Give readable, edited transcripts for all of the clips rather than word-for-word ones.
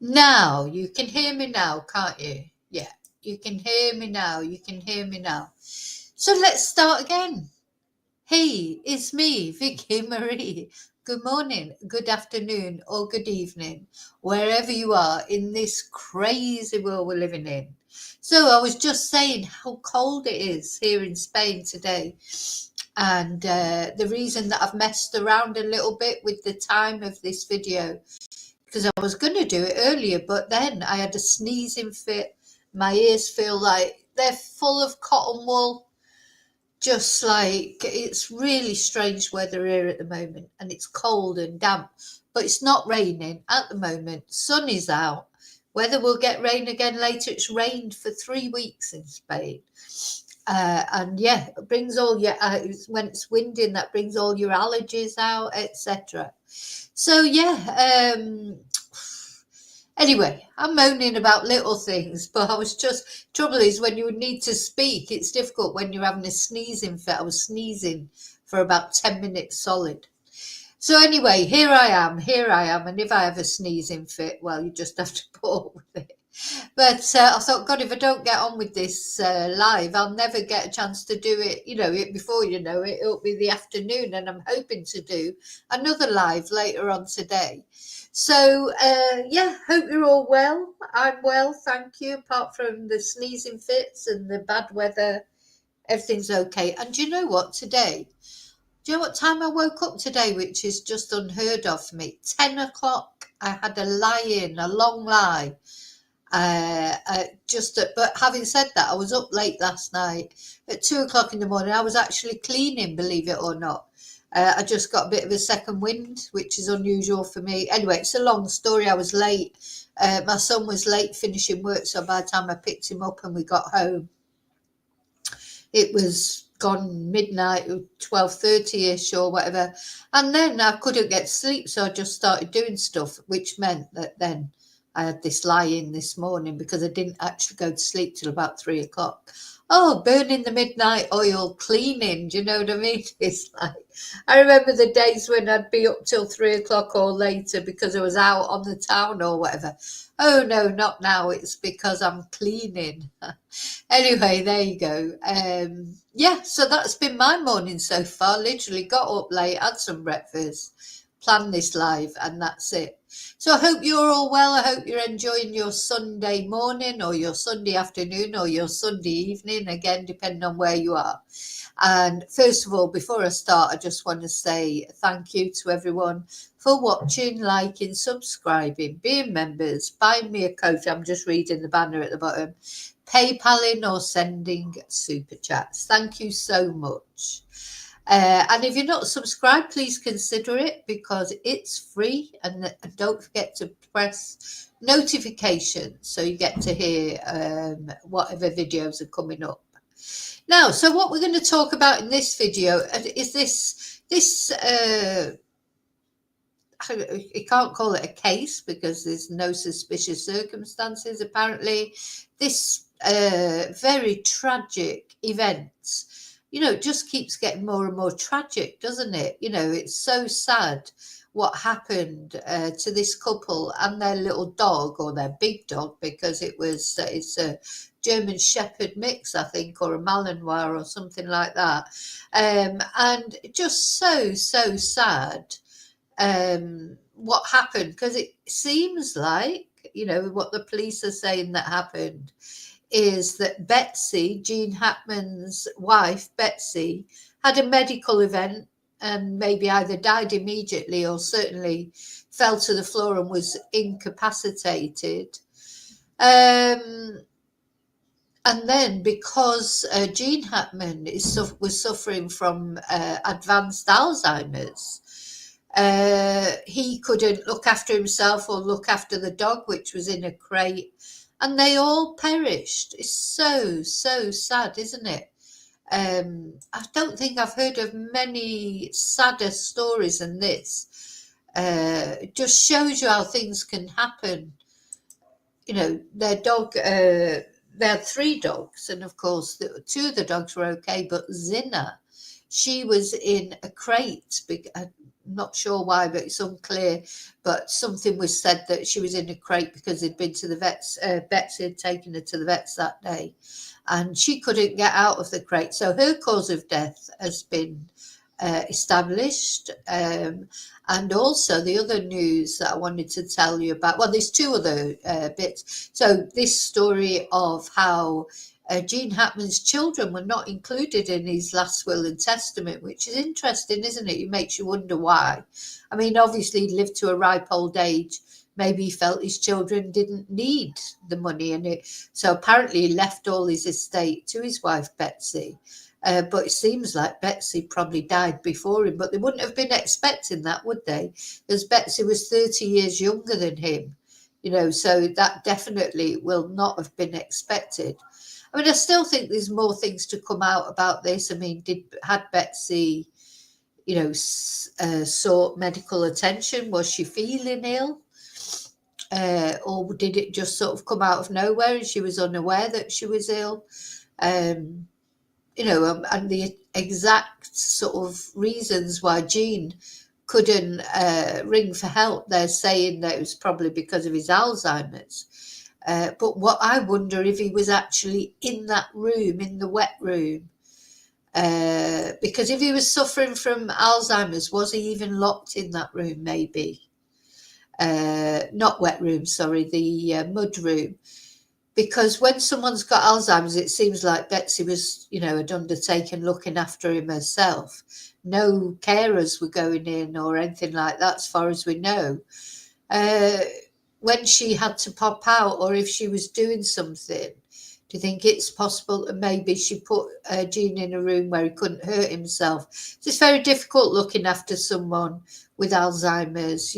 Now, you can hear me now, can't you? Yeah, you can hear me now. You can hear me now. So let's start again. Hey, it's me, Vicky Marie. Good morning, good afternoon, or good evening, wherever you are in this crazy world we're living in. So I was just saying how cold it is here in Spain today. And the reason that I've messed around a little bit with the time of this video, because I was going to do it earlier, but then I had a sneezing fit. My ears feel like they're full of cotton wool. Just like it's really strange weather here at the moment, and it's cold and damp, but it's not raining at the moment. Sun is out. Whether we'll get rain again later, it's rained for 3 weeks in Spain. And yeah, it brings all your when it's winding, that brings all your allergies out, etc. So yeah, anyway, I'm moaning about little things, but I was just, trouble is when you need to speak, it's difficult when you're having a sneezing fit. I was sneezing for about 10 minutes solid. So anyway, here I am, and if I have a sneezing fit, well, you just have to put up with it. But I thought, God, if I don't get on with this live, I'll never get a chance to do it. Before you know it, it'll be the afternoon, and I'm hoping to do another live later on today. So, yeah, hope you're all well. I'm well, thank you. Apart from the sneezing fits and the bad weather, everything's okay. And do you know what? Do you know what time I woke up today, which is just unheard of for me? 10 o'clock. I had a lie-in, a long lie. But having said that, I was up late last night at 2 o'clock in the morning. I was actually cleaning, believe it or not. I just got a bit of a second wind, which is unusual for me. Anyway, it's a long story. I was late. My son was late finishing work, so by the time I picked him up and we got home, it was gone midnight, 12:30ish or whatever. And then I couldn't get sleep, so I just started doing stuff, which meant that then I had this lie-in this morning because I didn't actually go to sleep till about 3 o'clock. Oh, burning the midnight oil, cleaning, do you know what I mean? It's like, I remember the days when I'd be up till 3 o'clock or later because I was out on the town or whatever. Oh no, not now. It's because I'm cleaning. Anyway, there you go. Yeah, so that's been my morning so far. Literally got up late, had some breakfast, planned this live, and that's it. So I hope you're all well. I hope you're enjoying your Sunday morning or your Sunday afternoon or your Sunday evening, again, depending on where you are. And first of all, before I start, I just want to say thank you to everyone for watching, liking, subscribing, being members, buying me a coat. I'm just reading the banner at the bottom. PayPaling or sending super chats. Thank you so much. And if you're not subscribed, please consider it because it's free. And don't forget to press notifications so you get to hear whatever videos are coming up. Now, so what we're going to talk about in this video is this you can't call it a case because there's no suspicious circumstances apparently. This very tragic event, it just keeps getting more and more tragic, doesn't it? It's so sad what happened to this couple and their little dog, or their big dog, because it's a German Shepherd mix, I think, or a Malinois or something like that. And just so sad what happened, because it seems like, what the police are saying that happened is that Betsy, Gene Hackman's wife, Betsy, had a medical event and maybe either died immediately or certainly fell to the floor and was incapacitated. And then because Gene Hackman was suffering from advanced Alzheimer's, he couldn't look after himself or look after the dog, which was in a crate, and they all perished. It's so sad, isn't it? I don't think I've heard of many sadder stories than this. It just shows you how things can happen. Their dog, they had 3 dogs, and of course 2 of the dogs were okay, but Zinna, she was in a crate, not sure why, but it's unclear. But something was said that she was in a crate because they'd been to the vets. Betsy had taken her to the vets that day, and she couldn't get out of the crate. So her cause of death has been established. And also the other news that I wanted to tell you about, well, there's two other bits. So this story of how Gene Hackman's children were not included in his last will and testament, which is interesting, isn't it? It makes you wonder why. I mean, obviously he lived to a ripe old age. Maybe he felt his children didn't need the money, and so apparently he left all his estate to his wife Betsy. But it seems like Betsy probably died before him, but they wouldn't have been expecting that, would they? Because Betsy was 30 years younger than him, so that definitely will not have been expected. I mean, I still think there's more things to come out about this. I mean, had Betsy, sought medical attention? Was she feeling ill? Or did it just sort of come out of nowhere and she was unaware that she was ill? And the exact sort of reasons why Gene couldn't ring for help, they're saying that it was probably because of his Alzheimer's. But what I wonder if he was actually in that room, in the wet room, because if he was suffering from Alzheimer's, was he even locked in that room? Maybe not wet room, sorry, the mud room. Because when someone's got Alzheimer's, it seems like Betsy was, had undertaken looking after him herself. No carers were going in or anything like that, as far as we know. When she had to pop out, or if she was doing something, do you think it's possible that maybe she put Gene in a room where he couldn't hurt himself? It's very difficult looking after someone with Alzheimer's.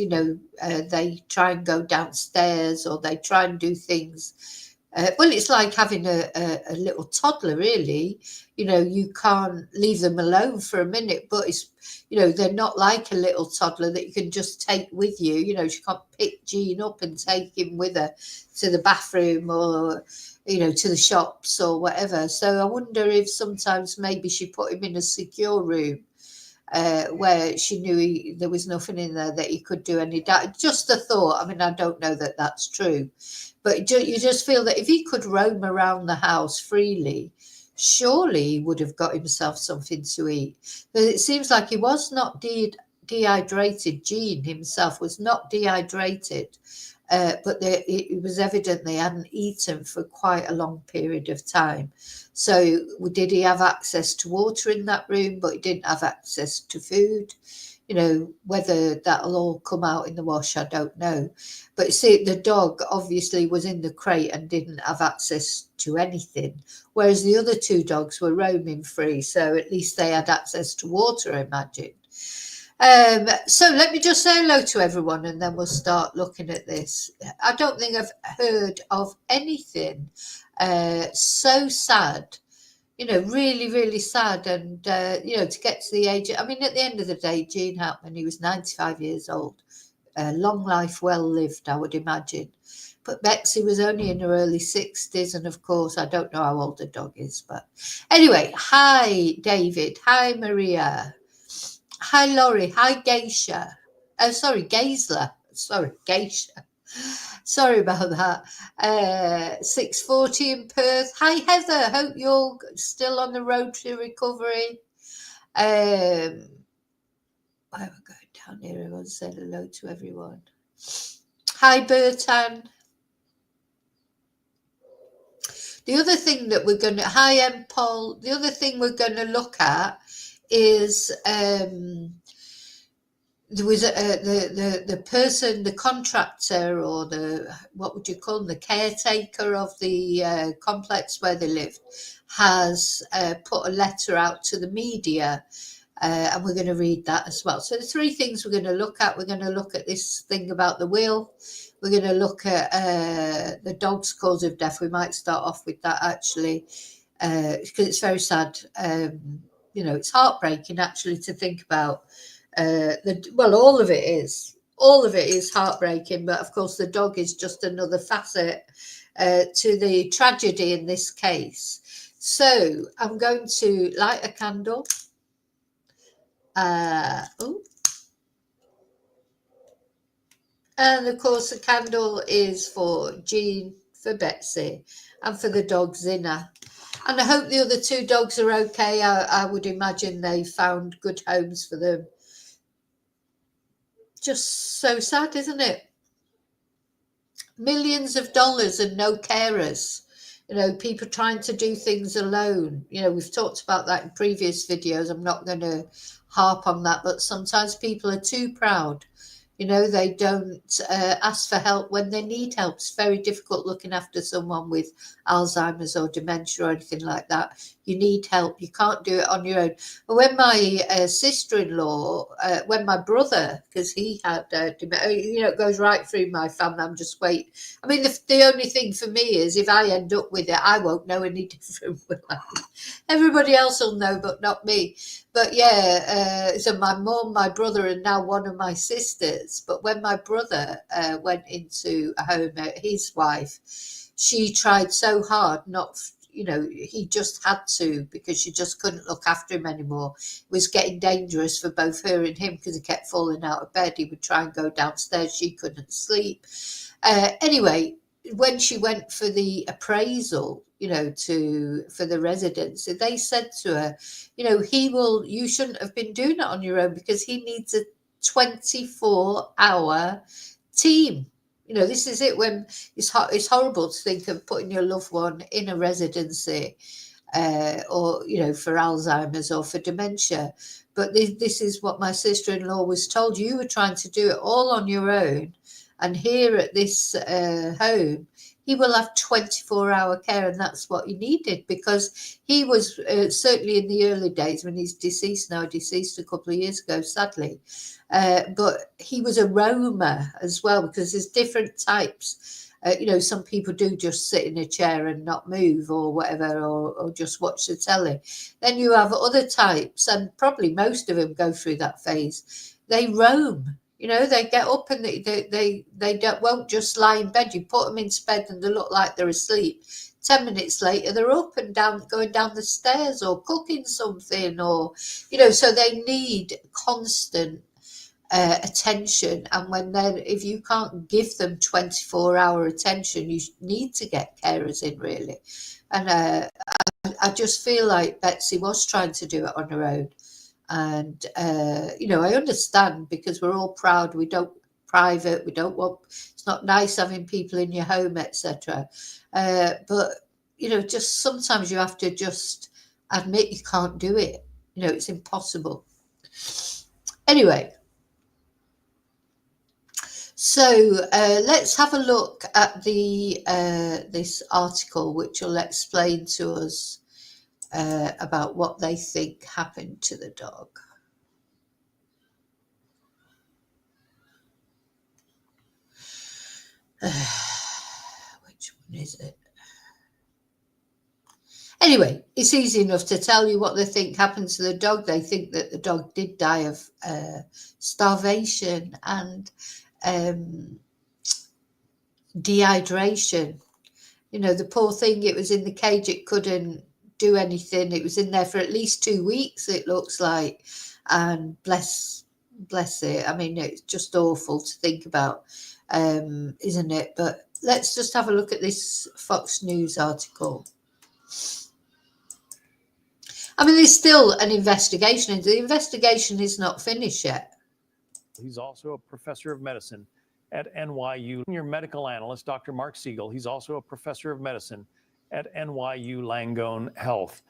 They try and go downstairs, or they try and do things. Well, it's like having a little toddler, really. You can't leave them alone for a minute, but it's, they're not like a little toddler that you can just take with you. She can't pick Gene up and take him with her to the bathroom or, to the shops or whatever. So I wonder if sometimes maybe she put him in a secure room where she knew there was nothing in there that he could do any damage. Just a thought. I mean, I don't know that that's true. But you just feel that if he could roam around the house freely, surely he would have got himself something to eat. But it seems like he was not dehydrated. Gene himself was not dehydrated. But it was evident they hadn't eaten for quite a long period of time. So did he have access to water in that room, but he didn't have access to food? Whether that'll all come out in the wash, I don't know. But see, the dog obviously was in the crate and didn't have access to anything, whereas the other two dogs were roaming free, so at least they had access to water, I imagine. So let me just say hello to everyone and then we'll start looking at this. I don't think I've heard of anything so sad, really, really sad. And, to get to the age, I mean, at the end of the day, Gene Hackman, he was 95 years old. Long life well lived, I would imagine. But Betsy was only in her early 60s. And of course, I don't know how old the dog is. But anyway, hi, David. Hi, Maria. Hi, Laurie. Hi, Geisha. Oh, sorry, Geisler. Sorry, Geisha. Sorry about that. 6:40 in Perth. Hi, Heather. Hope you're still on the road to recovery. I'm going down here. I want to say hello to everyone. Hi, Bertan. The other thing that we're going to, hi, Paul. The other thing we're going to look at is there was the person, the contractor, or what would you call them, the caretaker of the complex where they lived, has put a letter out to the media. And we're going to read that as well. So the three things we're going to look at. We're going to look at this thing about the will. We're going to look at the dog's cause of death. We might start off with that, actually, because it's very sad. It's heartbreaking, actually, to think about. All of it is. All of it is heartbreaking. But, of course, the dog is just another facet to the tragedy in this case. So I'm going to light a candle. And of course, the candle is for Jean, for Betsy, and for the dog Zinna. And I hope the other two dogs are okay. I would imagine they found good homes for them. Just so sad, isn't it? Millions of dollars and no carers. People trying to do things alone. We've talked about that in previous videos. I'm not going to harp on that, but sometimes people are too proud. They don't ask for help when they need help. It's very difficult looking after someone with Alzheimer's or dementia or anything like that. You need help. You can't do it on your own. But when my sister-in-law, when my brother, because he had dementia, it goes right through my family. I'm just waiting. I mean, the only thing for me is if I end up with it, I won't know any different. Everybody else will know, but not me. But yeah, so my mum, my brother, and now one of my sisters. But when my brother went into a home, his wife, she tried so hard not, he just had to because she just couldn't look after him anymore. It was getting dangerous for both her and him because he kept falling out of bed. He would try and go downstairs. She couldn't sleep. Anyway, when she went for the appraisal, for the residency, they said to her, you shouldn't have been doing it on your own because he needs a 24-hour team. This is it when it's horrible to think of putting your loved one in a residency or, for Alzheimer's or for dementia. But this is what my sister-in-law was told. You were trying to do it all on your own. And here at this home, he will have 24-hour care, and that's what he needed because he was certainly in the early days when he's deceased a couple of years ago, sadly. But he was a roamer as well because there's different types. Some people do just sit in a chair and not move or whatever, or just watch the telly. Then you have other types, and probably most of them go through that phase. They roam. They get up and they won't just lie in bed. You put them into bed and they look like they're asleep. 10 minutes later, they're up and down, going down the stairs or cooking something, or so they need constant attention. And if you can't give them 24-hour attention, you need to get carers in, really. And I just feel like Betsy was trying to do it on her own. And I understand because we're all proud. We don't want, it's not nice having people in your home, etc. But just sometimes you have to just admit you can't do it. It's impossible. Anyway, so let's have a look at this article, which will explain to us about what they think happened to the dog. Which one is it? Anyway, it's easy enough to tell you what they think happened to the dog. They think that the dog did die of starvation and dehydration. The poor thing, it was in the cage, it couldn't do anything. It was in there for at least 2 weeks, it looks like, and bless it. I mean, it's just awful to think about, isn't it? But let's just have a look at this Fox News article. I mean, there's still an investigation. The investigation is not finished yet. He's also a professor of medicine at NYU. Senior medical analyst, Dr. Mark Siegel. He's also a professor of medicine at NYU Langone Health.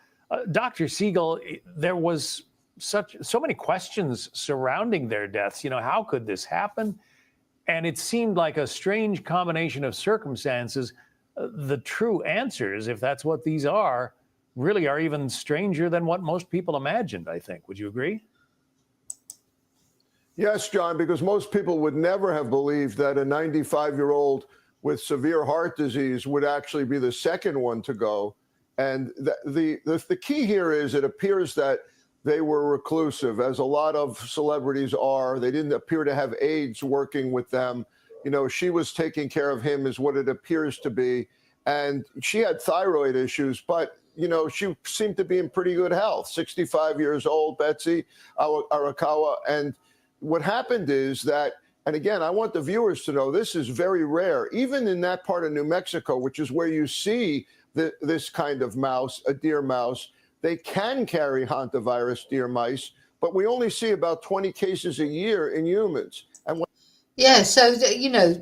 Dr. Siegel, there was so many questions surrounding their deaths. How could this happen? And it seemed like a strange combination of circumstances. The true answers, if that's what these are, really are even stranger than what most people imagined, I think. Would you agree? Yes, John, because most people would never have believed that a 95-year-old with severe heart disease would actually be the second one to go. And the key here is it appears that they were reclusive, as a lot of celebrities are. They didn't appear to have aides working with them. She was taking care of him is what it appears to be. And she had thyroid issues, but, she seemed to be in pretty good health. 65 years old, Betsy Arakawa. And what happened is that And again, I want the viewers to know this is very rare. Even in that part of New Mexico, which is where you see this kind of mouse, a deer mouse, they can carry hantavirus deer mice, but we only see about 20 cases a year in humans. And Yeah, so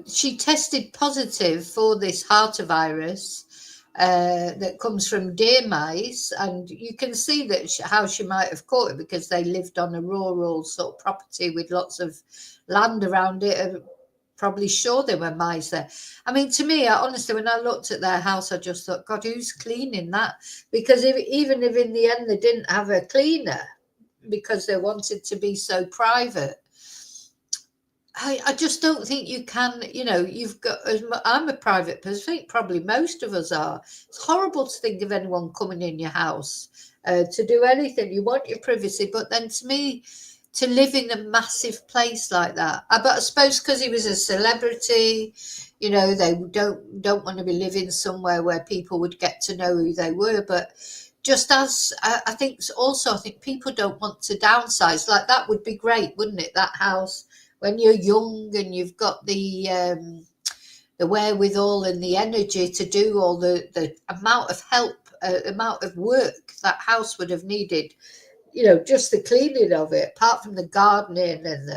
she tested positive for this hantavirus that comes from deer mice, and you can see that how she might have caught it, because they lived on a rural sort of property with lots of land around it. And probably sure there were mice there. I mean, to me, honestly, when I looked at their house, I just thought, God, who's cleaning that? Because even if in the end they didn't have a cleaner because they wanted to be so private, I just don't think you can, you've got, I'm a private person, I think probably most of us are. It's horrible to think of anyone coming in your house to do anything. You want your privacy, but then to me, to live in a massive place like that, but I suppose because he was a celebrity, they don't want to be living somewhere where people would get to know who they were. But just as I think people don't want to downsize. Like, that would be great, wouldn't it? That house, when you're young and you've got the wherewithal and the energy to do all the amount of help, amount of work that house would have needed, just the cleaning of it, apart from the gardening and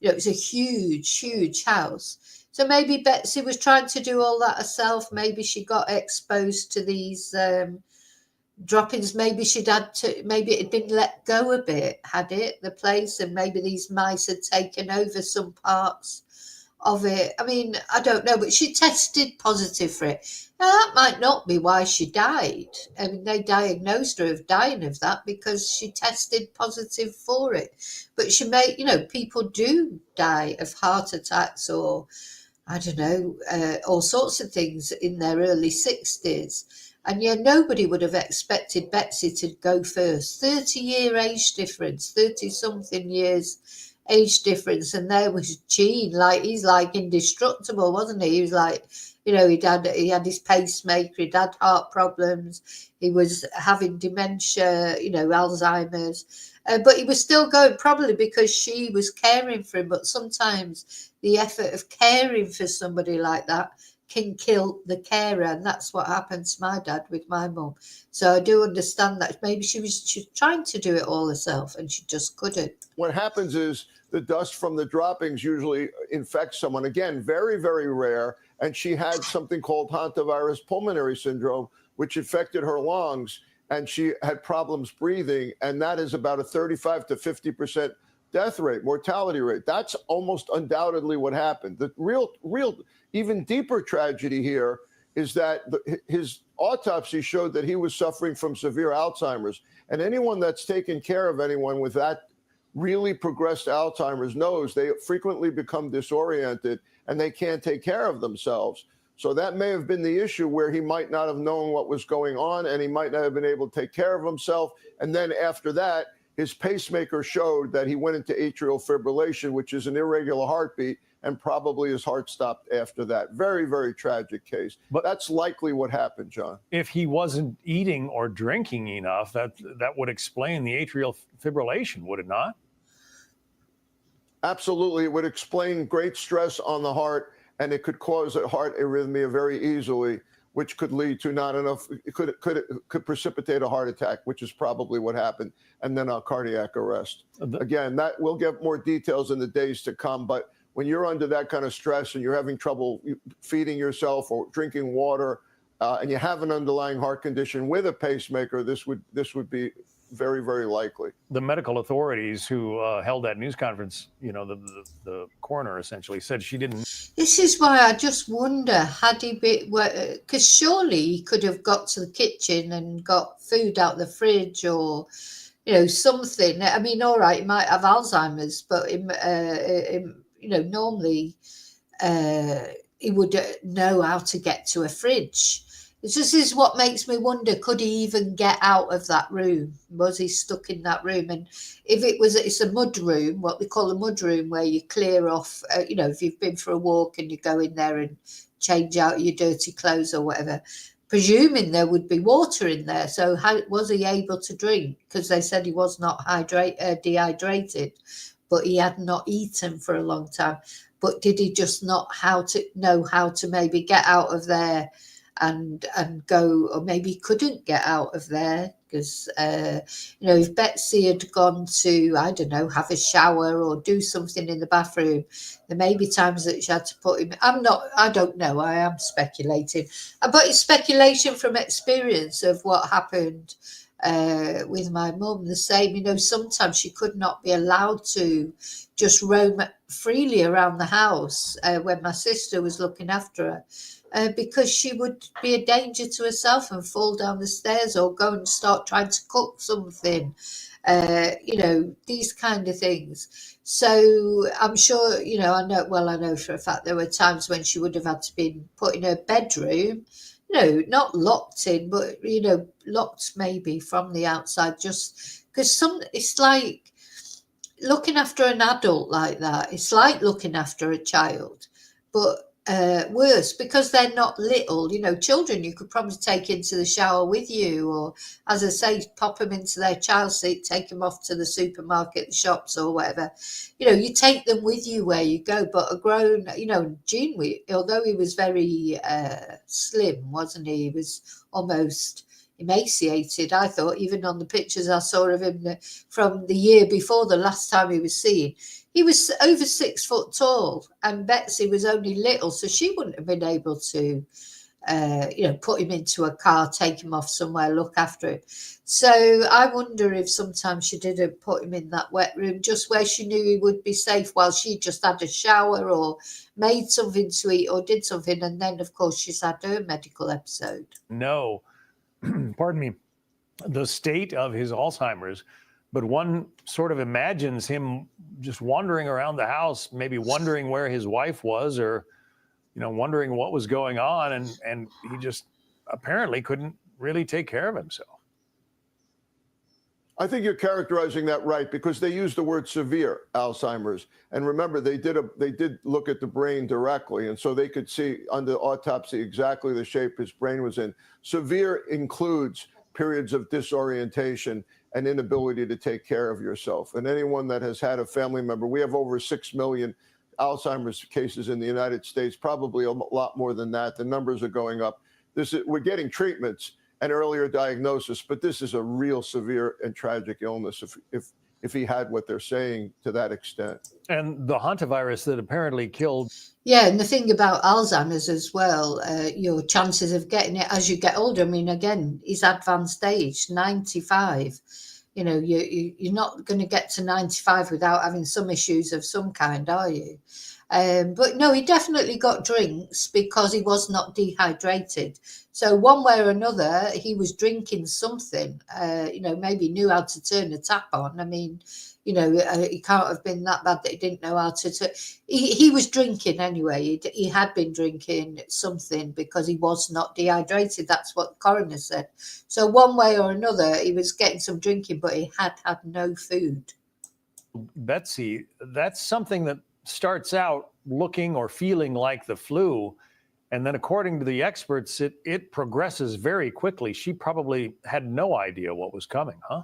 it's a huge, huge house. So maybe Betsy was trying to do all that herself. Maybe she got exposed to these droppings. Maybe it had been let go a bit, the place, and maybe these mice had taken over some parts of it. I mean, I don't know, but she tested positive for it. Now, that might not be why she died. I mean, they diagnosed her of dying of that because she tested positive for it. But she may, people do die of heart attacks or, I don't know, all sorts of things in their early 60s. And yeah, nobody would have expected Betsy to go first. 30-year age difference, 30-something years age difference. And there was Gene, he's like indestructible, wasn't he? He was like, he had his pacemaker, he'd had heart problems, he was having dementia, Alzheimer's. But he was still going, probably because she was caring for him. But sometimes the effort of caring for somebody like that can kill the carer, and that's what happened to my dad with my mum. So I do understand that maybe she was trying to do it all herself and she just couldn't. What happens is the dust from the droppings usually infects someone. Again, very, very rare. And she had something called hantavirus pulmonary syndrome, which infected her lungs, and she had problems breathing. And that is about a 35 to 50% death rate, mortality rate. That's almost undoubtedly what happened. The real, even deeper tragedy here is that his autopsy showed that he was suffering from severe Alzheimer's. And anyone that's taken care of anyone with that really progressed Alzheimer's knows they frequently become disoriented and they can't take care of themselves. So that may have been the issue, where he might not have known what was going on and he might not have been able to take care of himself. And then after that, his pacemaker showed that he went into atrial fibrillation, which is an irregular heartbeat, and probably his heart stopped after that. Very, very tragic case. But that's likely what happened, John. If he wasn't eating or drinking enough, that would explain the atrial fibrillation, would it not? Absolutely. It would explain great stress on the heart, and it could cause a heart arrhythmia very easily, which could lead to not enough, it could precipitate a heart attack, which is probably what happened, and then a cardiac arrest. Again, that we'll get more details in the days to come, but when you're under that kind of stress and you're having trouble feeding yourself or drinking water, and you have an underlying heart condition with a pacemaker, this would be very, very likely. The medical authorities who held that news conference, the coroner essentially said she didn't. This is why I just wonder, had he been, because surely he could have got to the kitchen and got food out the fridge or, something. I mean, all right, he might have Alzheimer's, but normally he would know how to get to a fridge. This is what makes me wonder, could he even get out of that room? Was he stuck in that room? And if it's a mud room, what we call a mud room, where you clear off, if you've been for a walk and you go in there and change out your dirty clothes or whatever, presuming there would be water in there. So how was he able to drink? Because they said he was not dehydrated. but he had not eaten for a long time. But did he just not know how to maybe get out of there and go, or maybe he couldn't get out of there because if Betsy had gone to, I don't know, have a shower or do something in the bathroom, there may be times that she had to put him. I don't know, I am speculating, but it's speculation from experience of what happened with my mum. The same, sometimes she could not be allowed to just roam freely around the house when my sister was looking after her. Because she would be a danger to herself and fall down the stairs or go and start trying to cook something, these kind of things. So I'm sure, I know for a fact there were times when she would have had to be put in her bedroom, not locked in, but, locked maybe from the outside, just because it's like looking after an adult like that. It's like looking after a child, but worse because they're not little. Children you could probably take into the shower with you, or, as I say, pop them into their child seat, take them off to the supermarket, the shops, or whatever. You take them with you where you go. But a grown, Gene, although he was very slim, wasn't he? He was almost emaciated, I thought, even on the pictures I saw of him from the year before the last time he was seen. He was over 6 foot tall, and Betsy was only little, so she wouldn't have been able to, put him into a car, take him off somewhere, look after him. So I wonder if sometimes she didn't put him in that wet room, just where she knew he would be safe, while she just had a shower or made something to eat or did something, and then, of course, she's had her medical episode. No, pardon me, the state of his Alzheimer's, but one sort of imagines him just wandering around the house, maybe wondering where his wife was, or, wondering what was going on. And he just apparently couldn't really take care of himself. I think you're characterizing that right, because they use the word severe Alzheimer's. And remember, they did look at the brain directly. And so they could see under autopsy exactly the shape his brain was in. Severe includes periods of disorientation and inability to take care of yourself. And anyone that has had a family member, we have over 6 million Alzheimer's cases in the United States, probably a lot more than that. The numbers are going up. We're getting treatments and earlier diagnosis, but this is a real severe and tragic illness if he had what they're saying to that extent. And the hantavirus that apparently killed. Yeah, and the thing about Alzheimer's as well, your chances of getting it as you get older. I mean, again, he's advanced age, 95. You're not going to get to 95 without having some issues of some kind, are you? But no, he definitely got drinks because he was not dehydrated. So one way or another, he was drinking something, maybe knew how to turn the tap on. I mean, he can't have been that bad that he didn't know how to. He was drinking anyway. He had been drinking something because he was not dehydrated. That's what the coroner said. So one way or another, he was getting some drinking, but he had no food. Betsy, that's something that starts out looking or feeling like the flu. And then according to the experts, it progresses very quickly. She probably had no idea what was coming, huh?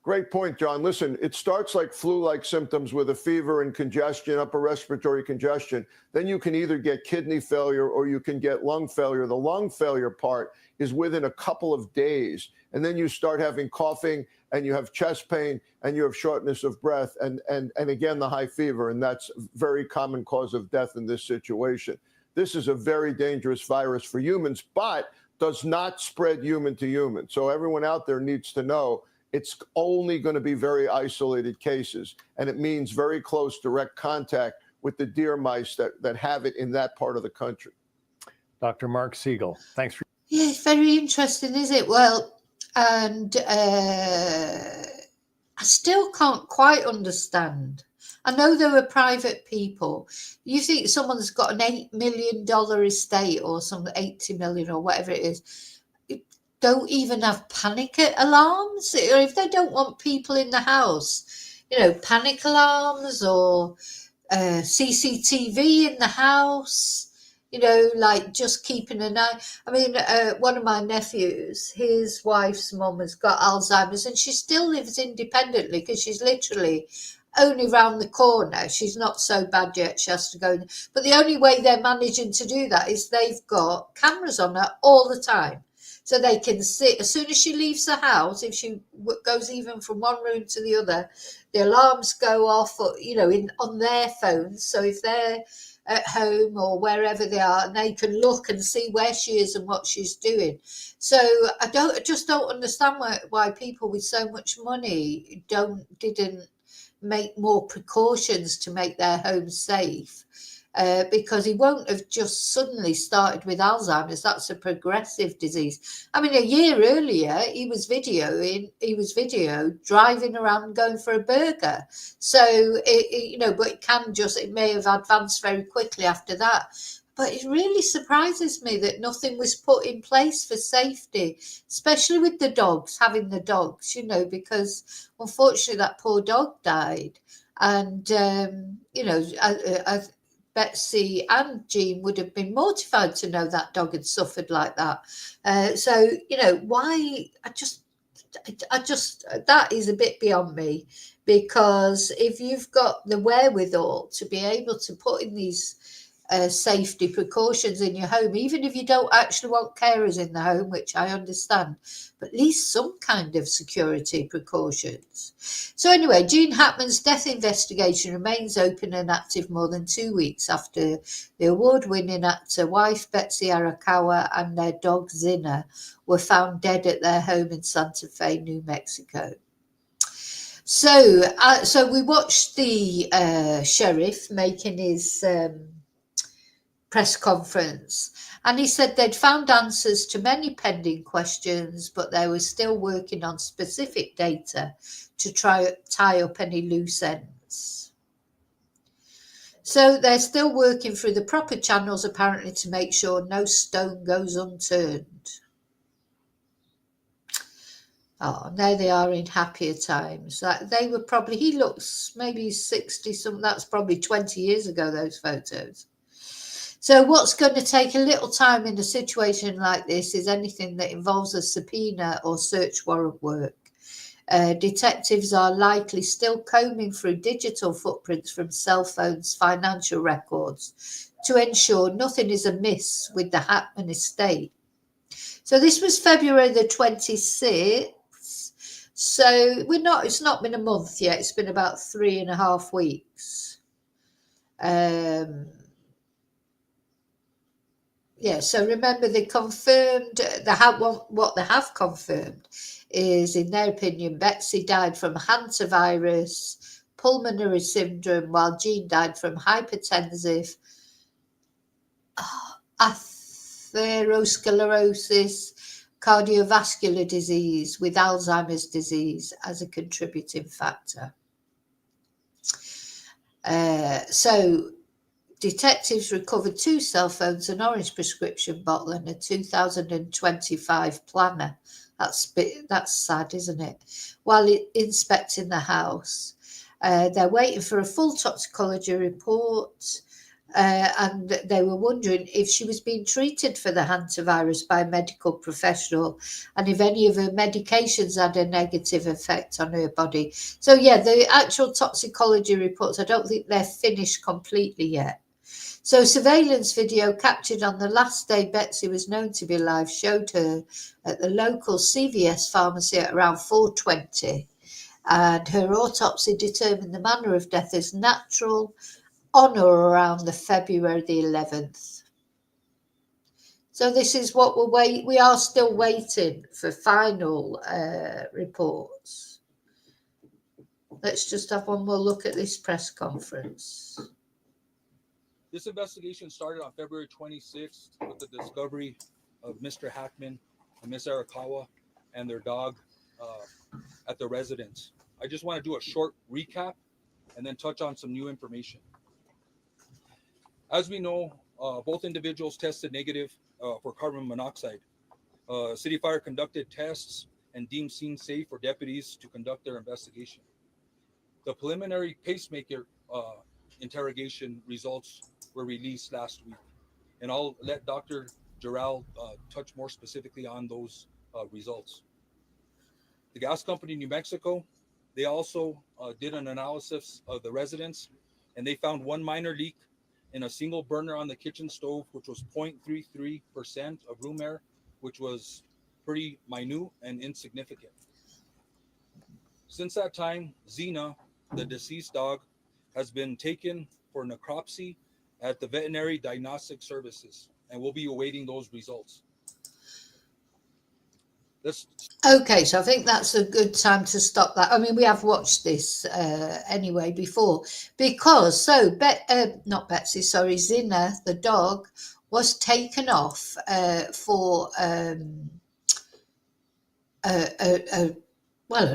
Great point, John. Listen, it starts like flu-like symptoms with a fever and congestion, upper respiratory congestion. Then you can either get kidney failure or you can get lung failure. The lung failure part is within a couple of days. And then you start having coughing and you have chest pain and you have shortness of breath and again, the high fever. And that's a very common cause of death in this situation. This is a very dangerous virus for humans, but does not spread human to human. So everyone out there needs to know it's only going to be very isolated cases, and it means very close direct contact with the deer mice that have it in that part of the country. Dr. Mark Siegel, thanks for. Yeah, it's very interesting, is it? Well, and I still can't quite understand. I know there were private people. You think someone's got an $8 million estate or some 80 million or whatever it is, don't even have panic alarms, or if they don't want people in the house, panic alarms or CCTV in the house, like just keeping an eye. I mean, one of my nephews, his wife's mum has got Alzheimer's, and she still lives independently because she's literally only round the corner. She's not so bad yet. She has to go. But the only way they're managing to do that is they've got cameras on her all the time. So they can see, as soon as she leaves the house, if she goes even from one room to the other, the alarms go off, or, on their phones. So if they're at home or wherever they are, and they can look and see where she is and what she's doing. So I just don't understand why people with so much money didn't make more precautions to make their homes safe. Because he won't have just suddenly started with Alzheimer's. That's a progressive disease. I mean, a year earlier, he was videoed driving around going for a burger. So, but it may have advanced very quickly after that. But it really surprises me that nothing was put in place for safety, especially with having the dogs, because unfortunately that poor dog died. And, Betsy and Jean would have been mortified to know that dog had suffered like that. Why? I just that is a bit beyond me, because if you've got the wherewithal to be able to put in these safety precautions in your home, even if you don't actually want carers in the home, which I understand, but at least some kind of security precautions. So anyway, Gene Hackman's death investigation remains open and active more than 2 weeks after the award-winning actor wife Betsy Arakawa and their dog Zinna were found dead at their home in Santa Fe, New Mexico. So we watched the sheriff making his press conference, and he said they'd found answers to many pending questions, but they were still working on specific data to try tie up any loose ends. So they're still working through the proper channels, apparently, to make sure no stone goes unturned. Oh, now they are in happier times. They were probably, he looks maybe 60 something, that's probably 20 years ago, those photos. So what's going to take a little time in a situation like this is anything that involves a subpoena or search warrant work. Detectives are likely still combing through digital footprints from cell phones, financial records, to ensure nothing is amiss with the Hackman estate. So this was February the 26th. So it's not been a month yet. It's been about 3.5 weeks. So remember, they confirmed what they have confirmed is, in their opinion, Betsy died from hantavirus, pulmonary syndrome, while Jean died from hypertensive atherosclerosis, cardiovascular disease with Alzheimer's disease as a contributing factor. So detectives recovered 2 cell phones, an orange prescription bottle, and a 2025 planner. That's sad, isn't it? While inspecting the house, they're waiting for a full toxicology report, and they were wondering if she was being treated for the hantavirus by a medical professional, and if any of her medications had a negative effect on her body. So the actual toxicology reports, I don't think they're finished completely yet. So surveillance video captured on the last day Betsy was known to be alive showed her at the local CVS pharmacy at around 4:20, and her autopsy determined the manner of death as natural on or around the February the 11th. So this is what we are still waiting for final reports. Let's just have one more look at this press conference. This investigation started on February 26th with the discovery of Mr. Hackman and Ms. Arakawa and their dog at the residence. I just want to do a short recap and then touch on some new information. As we know, both individuals tested negative for carbon monoxide. City Fire conducted tests and deemed scene safe for deputies to conduct their investigation. The preliminary pacemaker interrogation results were released last week, and I'll let Dr. Giral touch more specifically on those results. The gas company in New Mexico, they also did an analysis of the residence, and they found one minor leak in a single burner on the kitchen stove, which was 0.33% of room air, which was pretty minute and insignificant. Since that time, Xena, the deceased dog, has been taken for necropsy at the Veterinary Diagnostic Services, and we'll be awaiting those results. Okay, so I think that's a good time to stop that. I mean, we have watched this anyway before, because not Betsy, sorry, Xena, the dog, was taken off for an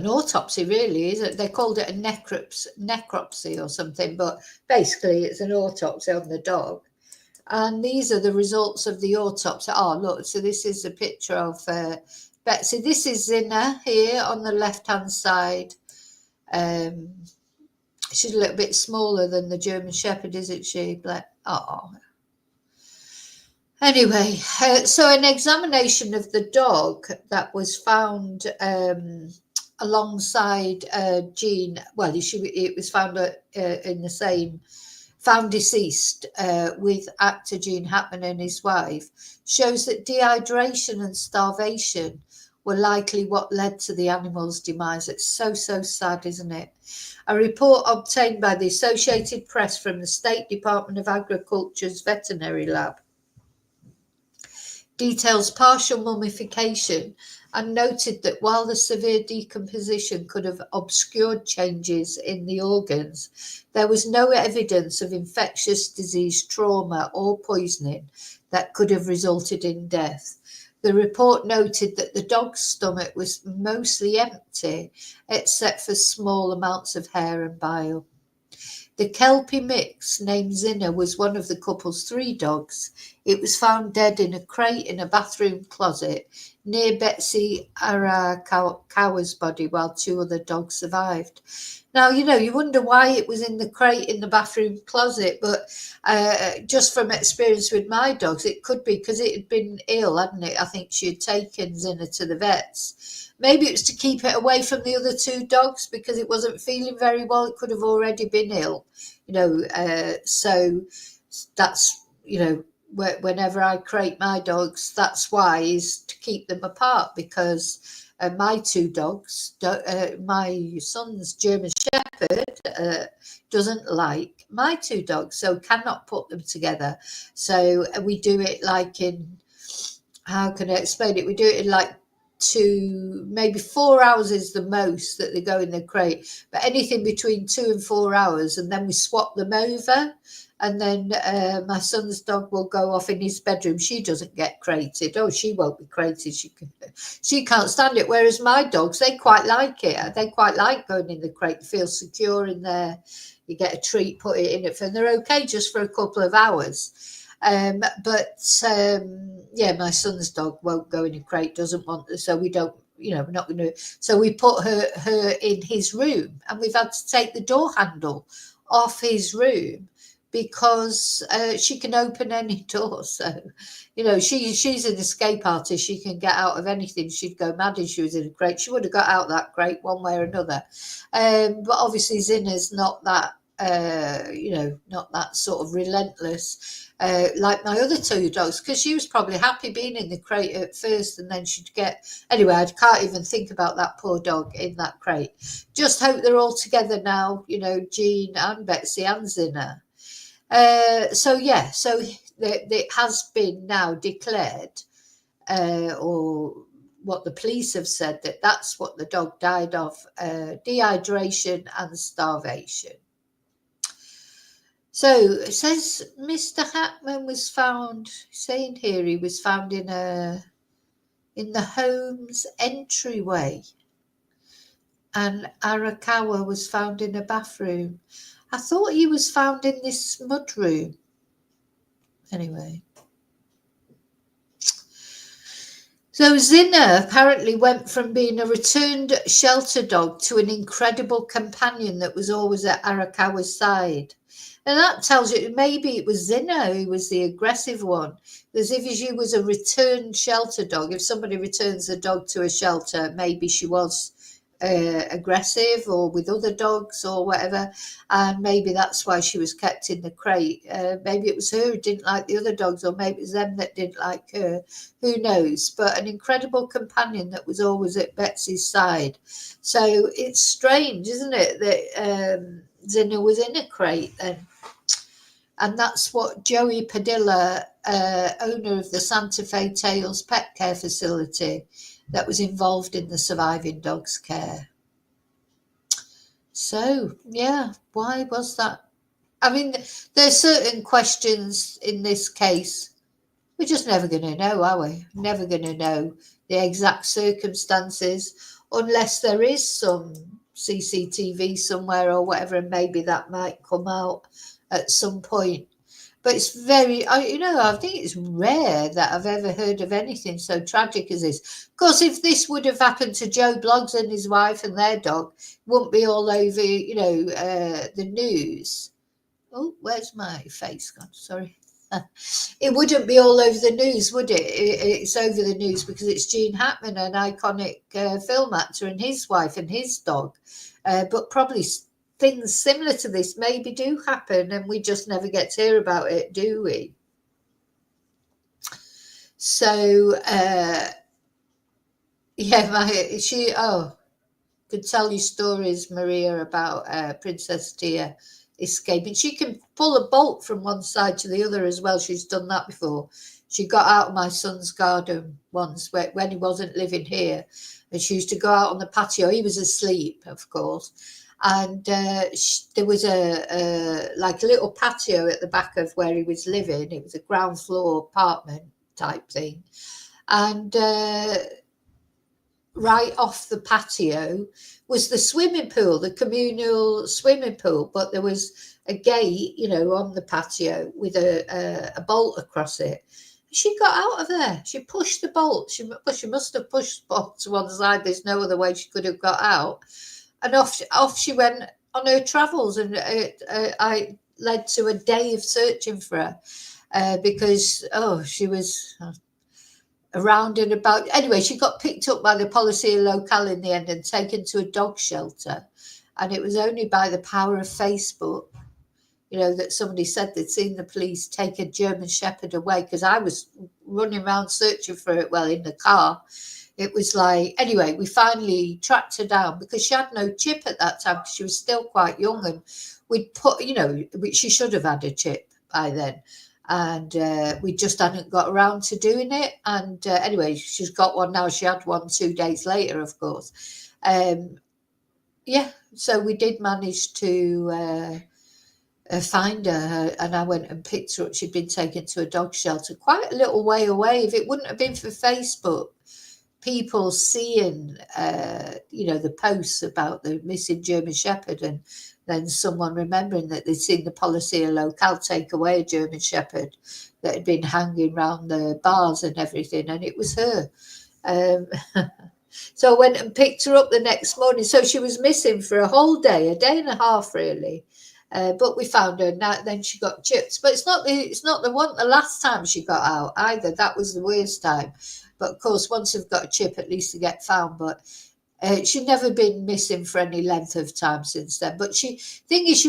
autopsy, really. They called it a necropsy or something, but basically it's an autopsy on the dog. And these are the results of the autopsy. Oh, look, so this is a picture of Betsy. This is Xena here on the left-hand side. She's a little bit smaller than the German Shepherd, isn't she? Anyway, so an examination of the dog that was found alongside Jean. Well, it was found in the same. Found deceased with actor Gene Hackman and his wife, shows that dehydration and starvation were likely what led to the animal's demise. It's so sad, isn't it? A report obtained by the Associated Press from the State Department of Agriculture's veterinary lab details partial mummification and noted that while the severe decomposition could have obscured changes in the organs, there was no evidence of infectious disease, trauma, or poisoning that could have resulted in death. The report noted that the dog's stomach was mostly empty, except for small amounts of hair and bile. The Kelpie mix named Xena was one of the couple's 3 dogs. It was found dead in a crate in a bathroom closet near Betsy Arakawa's body, while 2 other dogs survived. Now, you wonder why it was in the crate in the bathroom closet, but just from experience with my dogs, it could be because it had been ill, hadn't it? I think she had taken Xena to the vets. Maybe it was to keep it away from the other 2 dogs because it wasn't feeling very well. It could have already been ill, so that's, whenever I crate my dogs, that's why, is to keep them apart, because my 2 dogs, my son's German Shepherd doesn't like my 2 dogs, so cannot put them together. So we do it like in, how can I explain it? We do it in like 2, maybe 4 hours is the most that they go in the crate, but anything between 2 and 4 hours, and then we swap them over. And then my son's dog will go off in his bedroom. She doesn't get crated. Oh, she won't be crated. She can't stand it. Whereas my dogs, they quite like it. They quite like going in the crate. They feel secure in there. You get a treat, put it in it, and they're okay just for a couple of hours. My son's dog won't go in a crate. Doesn't want to, so we don't. We're not going to. So we put her in his room, and we've had to take the door handle off his room, because she can open any door. So, she's an escape artist. She can get out of anything. She'd go mad if she was in a crate. She would have got out that crate one way or another. But obviously Xena's not that, not that sort of relentless like my other 2 dogs, because she was probably happy being in the crate at first, and then she'd get... Anyway, I can't even think about that poor dog in that crate. Just hope they're all together now, Jean and Betsy and Xena. So it has been now declared, or what the police have said, that's what the dog died of, dehydration and starvation. So it says Mr. Hackman was found, saying here he was found in the home's entryway, and Arakawa was found in a bathroom. I thought he was found in this mudroom. Anyway. So Zinner apparently went from being a returned shelter dog to an incredible companion that was always at Arakawa's side. And that tells you maybe it was Zinner who was the aggressive one. Because if she was a returned shelter dog, if somebody returns a dog to a shelter, maybe she was aggressive or with other dogs or whatever, and maybe that's why she was kept in the crate. Maybe it was her who didn't like the other dogs, or maybe it was them that didn't like her. Who knows? But an incredible companion that was always at Betsy's side. So it's strange, isn't it, that Zinner was in a crate then. And that's what Joey Padilla, owner of the Santa Fe Tales pet care facility, that was involved in the surviving dog's care. So, yeah, why was that? I mean, there's certain questions in this case. We're just never going to know, are we? Never going to know the exact circumstances unless there is some CCTV somewhere or whatever, and maybe that might come out at some point. But it's very, I think it's rare that I've ever heard of anything so tragic as this. Of course, if this would have happened to Joe Bloggs and his wife and their dog, it wouldn't be all over, the news. Oh, where's my face gone? Sorry. It wouldn't be all over the news, would it? It's over the news because it's Gene Hackman, an iconic film actor, and his wife and his dog. But probably things similar to this maybe do happen and we just never get to hear about it, do we? So could tell you stories, Maria, about Princess Tia escaping. She can pull a bolt from one side to the other as well. She's done that before. She got out of my son's garden once when he wasn't living here, and she used to go out on the patio. He was asleep, of course. And there was a little patio at the back of where he was living. It was a ground floor apartment type thing. And right off the patio was the swimming pool, the communal swimming pool. But there was a gate, on the patio with a bolt across it. She got out of there. She pushed the bolt. She must have pushed the bolt to one side. There's no other way she could have got out. And off she went on her travels, and I led to a day of searching for her because she was around and about. Anyway, she got picked up by the Polizia Locale in the end and taken to a dog shelter. And it was only by the power of Facebook, that somebody said they'd seen the police take a German Shepherd away, because I was running around searching for it, in the car. It was anyway, we finally tracked her down because she had no chip at that time because she was still quite young, and we'd put, she should have had a chip by then. And we just hadn't got around to doing it. And anyway, she's got one now. She had one 2 days later, of course. So we did manage to find her, and I went and picked her up. She'd been taken to a dog shelter quite a little way away. If it wouldn't have been for Facebook, people seeing, the posts about the missing German Shepherd, and then someone remembering that they'd seen the Polizia Locale take away a German Shepherd that had been hanging around the bars and everything, and it was her. So I went and picked her up the next morning. So she was missing for a whole day, a day and a half, really. But we found her. Now then she got chips. But it's not the last time she got out either. That was the worst time. But of course, once they've got a chip, at least they get found. But she'd never been missing for any length of time since then. But she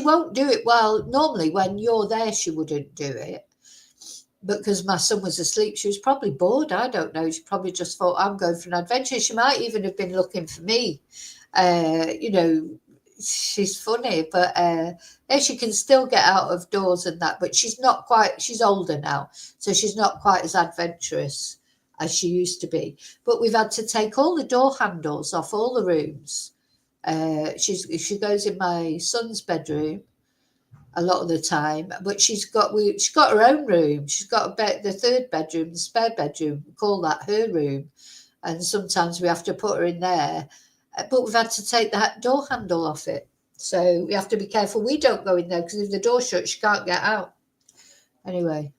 won't do it. Well, normally when you're there, she wouldn't do it. But because my son was asleep, she was probably bored. I don't know. She probably just thought, I'm going for an adventure. She might even have been looking for me. She's funny, but she can still get out of doors and that. But she's older now, so she's not quite as adventurous as she used to be. But we've had to take all the door handles off all the rooms. She goes in my son's bedroom a lot of the time, but she's got her own room. She's got the third bedroom, the spare bedroom. We call that her room, and sometimes we have to put her in there. But we've had to take that door handle off it, so we have to be careful. We don't go in there because if the door's shut, she can't get out. Anyway.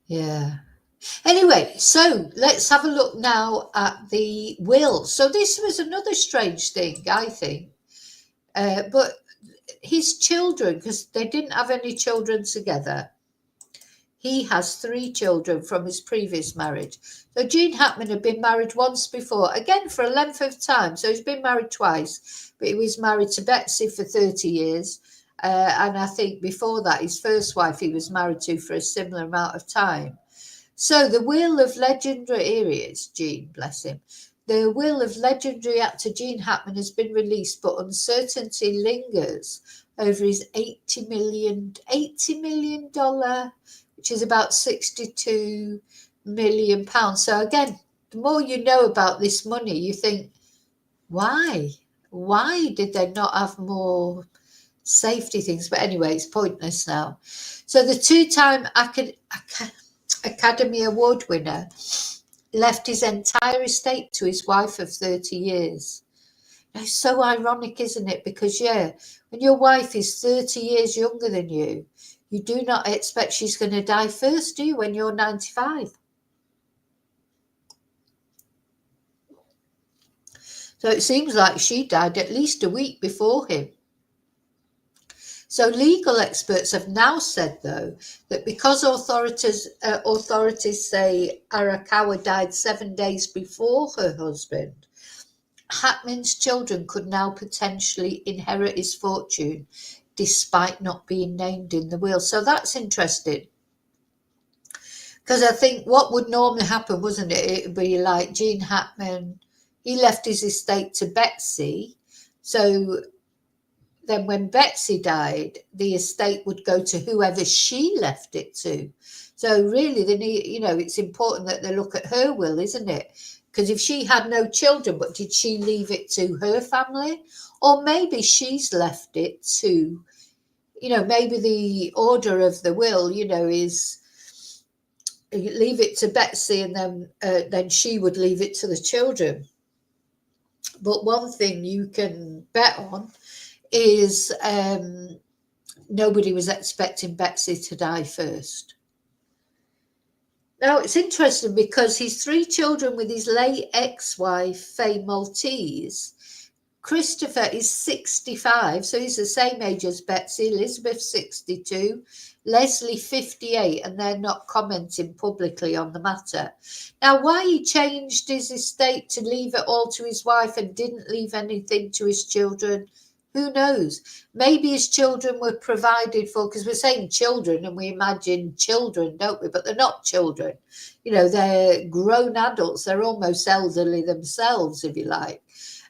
Yeah. Anyway, so let's have a look now at the will. So this was another strange thing, I think. But his children, because they didn't have any children together, he has 3 children from his previous marriage. So Gene Hackman had been married once before, again for a length of time. So he's been married twice, but he was married to Betsy for 30 years. And I think before that, his first wife he was married to for a similar amount of time. So the will of legendary, here he is, Gene, bless him. The will of legendary actor Gene Hackman has been released, but uncertainty lingers over his $80 million, which is about £62 million. So again, the more you know about this money, you think, why? Why did they not have more safety things? But anyway, it's pointless now. So the 2-time Academy Award winner left his entire estate to his wife of 30 years. Now, it's so ironic, isn't it? Because, yeah, when your wife is 30 years younger than you, you do not expect she's going to die first, do you, when you're 95? So it seems like she died at least a week before him. So legal experts have now said, though, that because authorities say Arakawa died 7 days before her husband, Hackman's children could now potentially inherit his fortune despite not being named in the will. So that's interesting. Because I think what would normally happen, wasn't it? It would be like Gene Hackman, he left his estate to Betsy. So then when Betsy died, the estate would go to whoever she left it to. So really, they need, it's important that they look at her will, isn't it? Because if she had no children, but did she leave it to her family? Or maybe she's left it to, maybe the order of the will, is leave it to Betsy and then she would leave it to the children. But one thing you can bet on is nobody was expecting Betsy to die first. Now, it's interesting because his 3 children with his late ex-wife, Faye Maltese, Christopher is 65, so he's the same age as Betsy, Elizabeth 62, Leslie 58, and they're not commenting publicly on the matter. Now, why he changed his estate to leave it all to his wife and didn't leave anything to his children, who knows? Maybe his children were provided for, because we're saying children and we imagine children, don't we? But they're not children. They're grown adults. They're almost elderly themselves, if you like.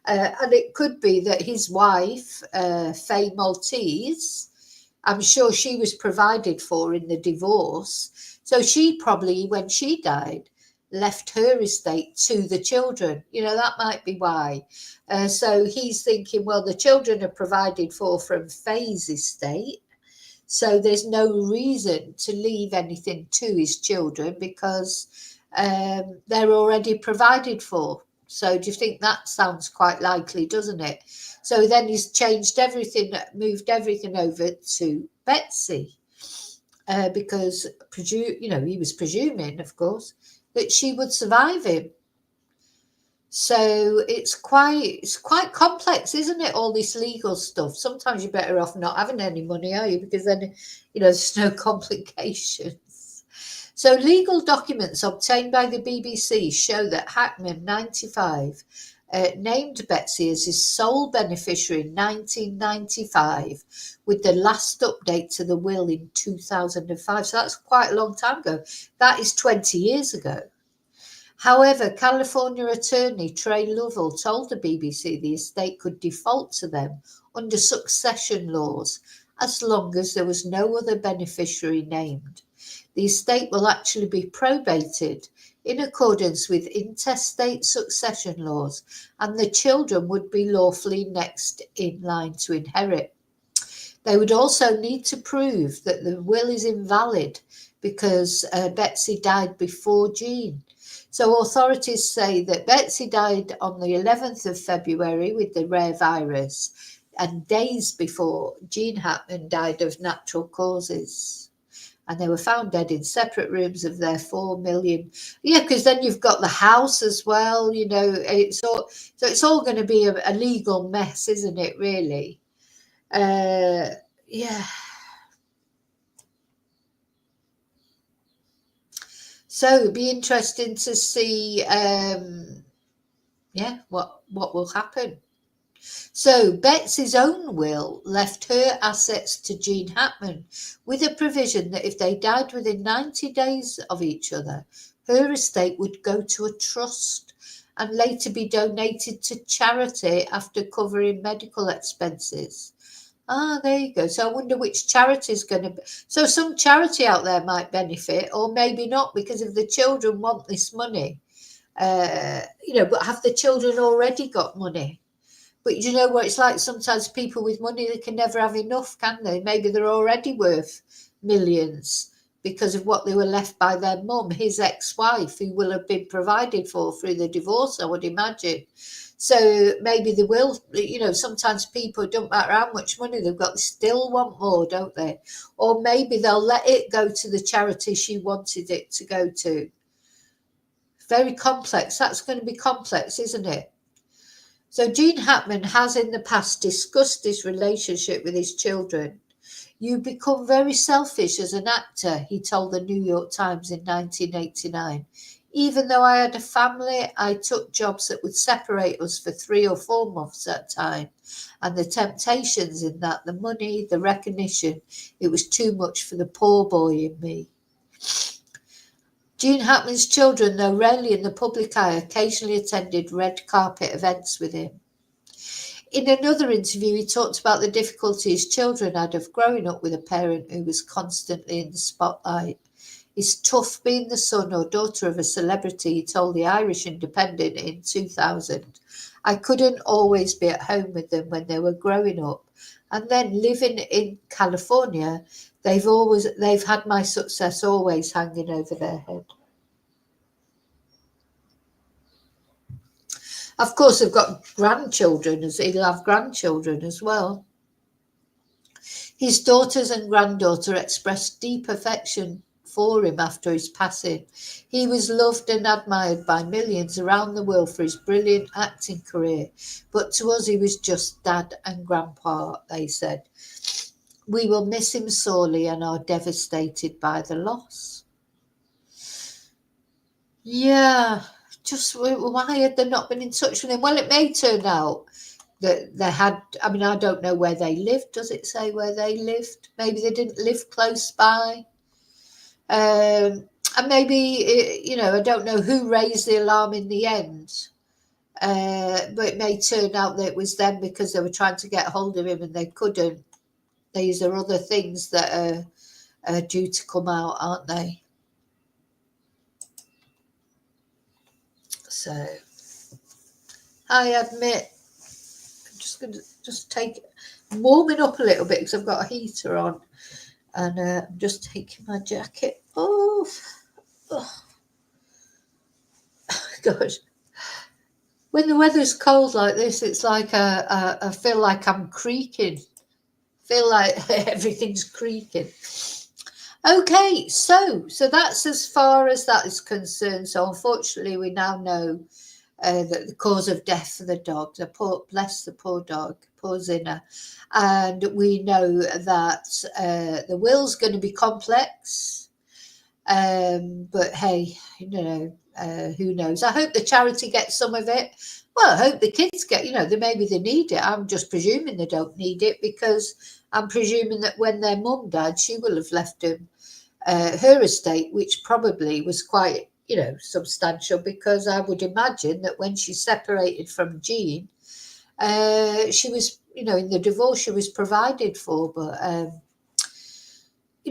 And it could be that his wife, Faye Maltese, I'm sure she was provided for in the divorce. So she probably, when she died, left her estate to the children. That might be why. So he's thinking, well, the children are provided for from Faye's estate. So there's no reason to leave anything to his children because they're already provided for. So do you think that sounds quite likely, doesn't it? So then he's changed everything, moved everything over to Betsy because, he was presuming, of course, that she would survive him. So it's quite complex, isn't it? All this legal stuff. Sometimes you're better off not having any money, are you? Because then, there's no complications. So legal documents obtained by the BBC show that Hackman, 95, named Betsy as his sole beneficiary in 1995, with the last update to the will in 2005. So that's quite a long time ago. That is 20 years ago. However, California attorney Trey Lovell told the BBC the estate could default to them under succession laws as long as there was no other beneficiary named. The estate will actually be probated in accordance with intestate succession laws, and the children would be lawfully next in line to inherit. They would also need to prove that the will is invalid because Betsy died before Gene. So authorities say that Betsy died on the 11th of February with the rare virus, and days before Gene Hackman died of natural causes. and they were found dead in separate rooms of their 4 million. Yeah, because then you've got the house as well, you know. It's all going to be a legal mess, isn't it, really? Yeah. So it'd be interesting to see, what will happen. So Betsy's own will left her assets to Jean Hackman, with a provision that if they died within 90 days of each other, her estate would go to a trust and later be donated to charity after covering medical expenses. There you go. So I wonder which charity is going to be. So some charity out there might benefit, or maybe not, because if the children want this money, but have the children already got money? But you know what it's like? Sometimes people with money, they can never have enough, can they? Maybe they're already worth millions because of what they were left by their mum, his ex-wife, who will have been provided for through the divorce, I would imagine. So maybe they will, sometimes people, don't matter how much money they've got, they still want more, don't they? Or maybe they'll let it go to the charity she wanted it to go to. Very complex. That's going to be complex, isn't it? So Gene Hackman has in the past discussed his relationship with his children. You become very selfish as an actor, he told the New York Times in 1989. Even though I had a family, I took jobs that would separate us for 3 or 4 months at a time. And the temptations in that, the money, the recognition, it was too much for the poor boy in me. Gene Hackman's children, though rarely in the public eye, occasionally attended red carpet events with him. In another interview, he talked about the difficulty his children had of growing up with a parent who was constantly in the spotlight. It's tough being the son or daughter of a celebrity, he told the Irish Independent in 2000. I couldn't always be at home with them when they were growing up. And then living in California, they've had my success always hanging over their head. Of course, they've got grandchildren, as he'll have grandchildren as well. His daughters and granddaughter expressed deep affection for him after his passing. He was loved and admired by millions around the world for his brilliant acting career, but to us he was just dad and grandpa, they said. We will miss him sorely and are devastated by the loss. Yeah, just why had they not been in touch with him? Well, it may turn out that they had, I don't know where they lived. Does it say where they lived? Maybe they didn't live close by. And maybe, I don't know who raised the alarm in the end. But it may turn out that it was them because they were trying to get hold of him and they couldn't. These are other things that are due to come out, aren't they? So, I admit, I'm just going to warming up a little bit because I've got a heater on, and I'm just taking my jacket off. Oh, gosh. When the weather's cold like this, it's like I feel like I'm creaking. Feel like everything's creaking. Okay, so that's as far as that is concerned. So unfortunately, we now know that the cause of death for the dog, bless the poor dog, poor Zinner. And we know that the will's going to be complex. But hey, who knows? I hope the charity gets some of it. Well, I hope the kids get, maybe they need it. I'm just presuming they don't need it because I'm presuming that when their mum died, she will have left them her estate, which probably was quite, substantial, because I would imagine that when she separated from Jean, she was, in the divorce, she was provided for. But,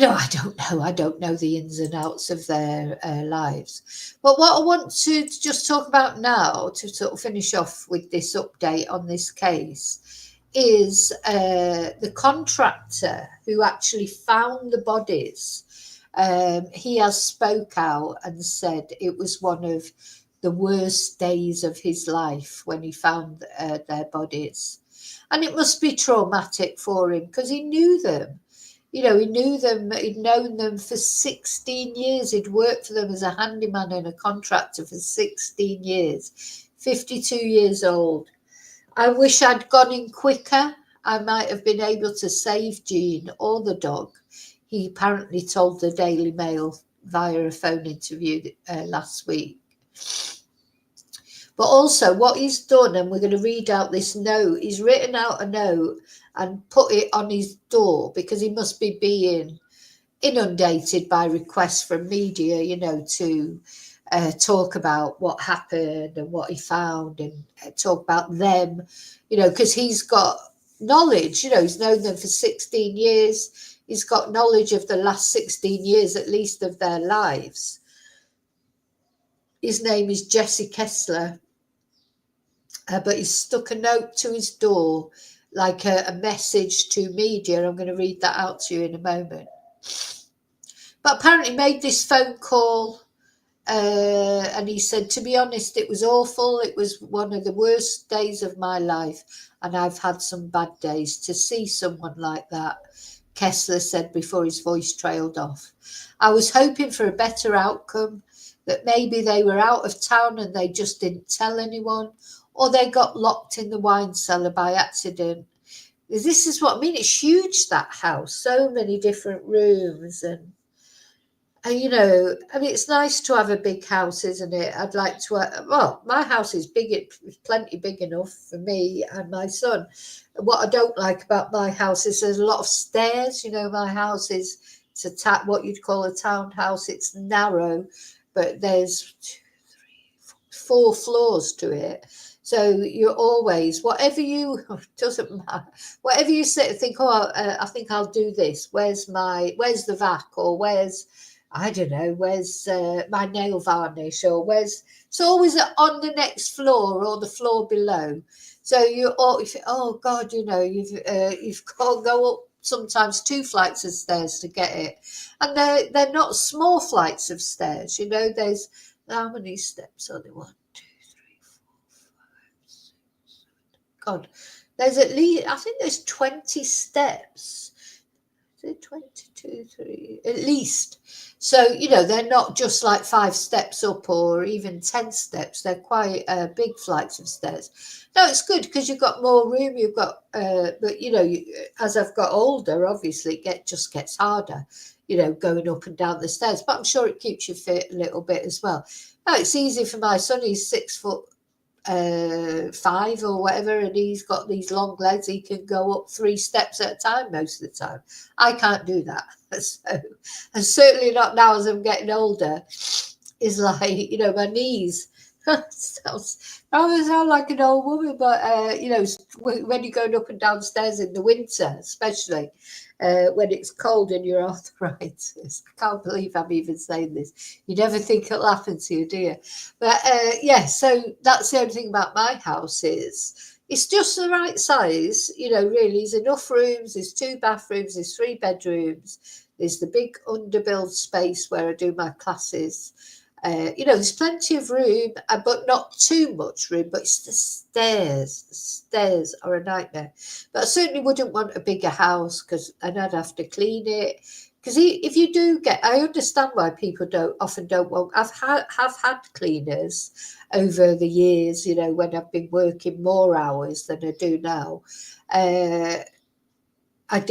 I don't know the ins and outs of their lives. But what I want to just talk about now, to sort of finish off with this update on this case, is the contractor who actually found the bodies. He has spoke out and said it was one of the worst days of his life when he found their bodies. And it must be traumatic for him because he knew them. You know, he knew them, he'd known them for 16 years. He'd worked for them as a handyman and a contractor for 16 years. 52 years old. I wish I'd gone in quicker. I might have been able to save Jean or the dog. He apparently told the Daily Mail via a phone interview last week. But also what he's done, and we're going to read out this note, he's written out a note and put it on his door because he must be being inundated by requests from media, you know, to talk about what happened and what he found and talk about them, you know, because he's got knowledge, you know, he's known them for 16 years. He's got knowledge of the last 16 years, at least, of their lives. His name is Jesse Kessler, but he's stuck a note to his door, like a message to media. I'm going to read that out to you in a moment. But apparently made this phone call, and he said, to be honest, it was awful. It was one of the worst days of my life, and I've had some bad days. To see someone like that, Kessler said before his voice trailed off. I was hoping for a better outcome, that maybe they were out of town and they just didn't tell anyone, or they got locked in the wine cellar by accident. This is what I mean. It's huge, that house. So many different rooms. And you know, I mean, it's nice to have a big house, isn't it? I'd like to, well, my house is big. It's plenty big enough for me and my son. What I don't like about my house is there's a lot of stairs. You know, my house is, it's what you'd call a townhouse. It's narrow, but there's 4 floors to it. So you're always, whatever you, doesn't matter, whatever you think, oh, I think I'll do this. Where's the vac, or where's, I don't know, where's my nail varnish, or where's, it's always on the next floor or the floor below. So you think, oh God, you know, you've got to go up sometimes 2 flights of stairs to get it. And they're not small flights of stairs, you know, there's, how many steps are there? 1, 2, 3, 4, 5, 6, 7. God, there's at least, I think there's 20 steps. Is it 22, 3, at least? So, you know, they're not just like 5 steps up or even 10 steps. They're quite big flights of stairs. No, it's good because you've got more room. You've got, but, you know, as I've got older, obviously it just gets harder, you know, going up and down the stairs. But I'm sure it keeps you fit a little bit as well. No, it's easy for my son. He's 6'5" or whatever, and he's got these long legs. He can go up 3 steps at a time most of the time. I can't do that. So, and certainly not now as I'm getting older. Is like, you know, my knees. I sound like an old woman, but you know, when you're going up and down stairs in the winter, especially when it's cold and you're arthritis. I can't believe I'm even saying this. You never think it'll happen to you, do you? But yeah, so that's the only thing about my house is it's just the right size, you know, really. There's enough rooms, there's 2 bathrooms, there's 3 bedrooms, there's the big underbuilt space where I do my classes. You know, there's plenty of room, but not too much room. But it's the stairs. The stairs are a nightmare. But I certainly wouldn't want a bigger house because then I'd have to clean it. Because if you do get, I understand why people often don't want. Have had cleaners over the years. You know, when I've been working more hours than I do now. I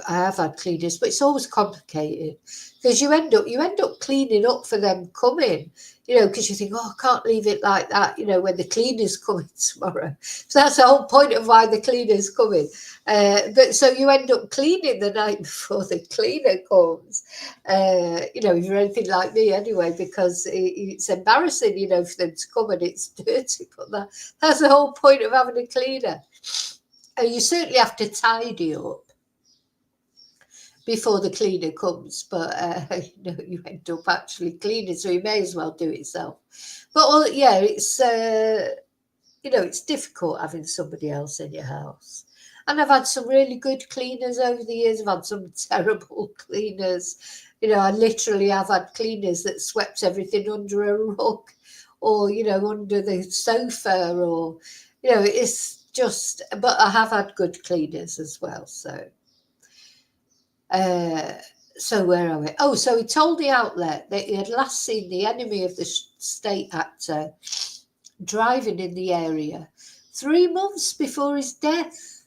have had cleaners, but it's always complicated because you end up cleaning up for them coming, you know, because you think, oh, I can't leave it like that, you know, when the cleaner's coming tomorrow. So that's the whole point of why the cleaner's coming. But so you end up cleaning the night before the cleaner comes, you know, if you're anything like me anyway, because it's embarrassing, you know, for them to come and it's dirty. But that's the whole point of having a cleaner. And you certainly have to tidy up before the cleaner comes, but you know, you end up actually cleaning, so you may as well do it yourself. But well, yeah, it's you know, it's difficult having somebody else in your house. And I've had some really good cleaners over the years. I've had some terrible cleaners. You know, I literally have had cleaners that swept everything under a rug, or you know, under the sofa, or you know, it's just. But I have had good cleaners as well, so. So where are we? Oh, so he told the outlet that he had last seen the enemy of the state actor driving in the area 3 months before his death.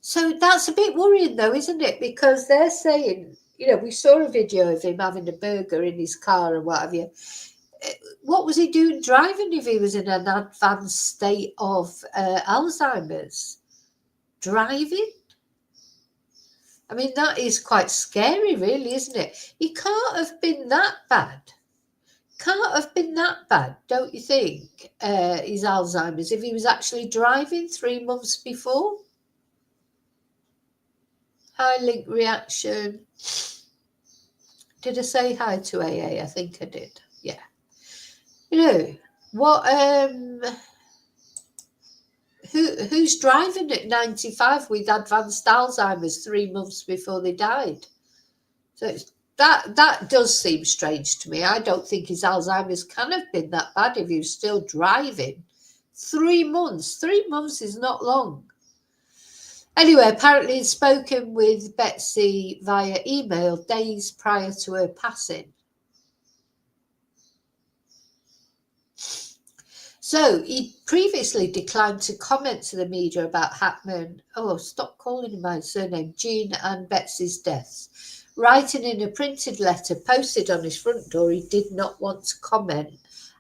So that's a bit worrying though, isn't it? Because they're saying, we saw a video of him having a burger in his car and what have you. What was he doing driving if he was in an advanced state of Alzheimer's? Driving? I mean, that is quite scary, really, isn't it? He can't have been that bad. Can't have been that bad, don't you think, his Alzheimer's, if he was actually driving 3 months before? Hi, link reaction. Did I say hi to AA? I think I did. Yeah. Who's driving at 95 with advanced Alzheimer's 3 months before they died? So that does seem strange to me. I don't think his Alzheimer's can have been that bad if he was still driving. 3 months. 3 months is not long. Anyway, apparently he'd spoken with Betsy via email days prior to her passing. So he previously declined to comment to the media about Hackman. Oh, stop calling him my surname. Jean and Betsy's deaths. Writing in a printed letter posted on his front door, he did not want to comment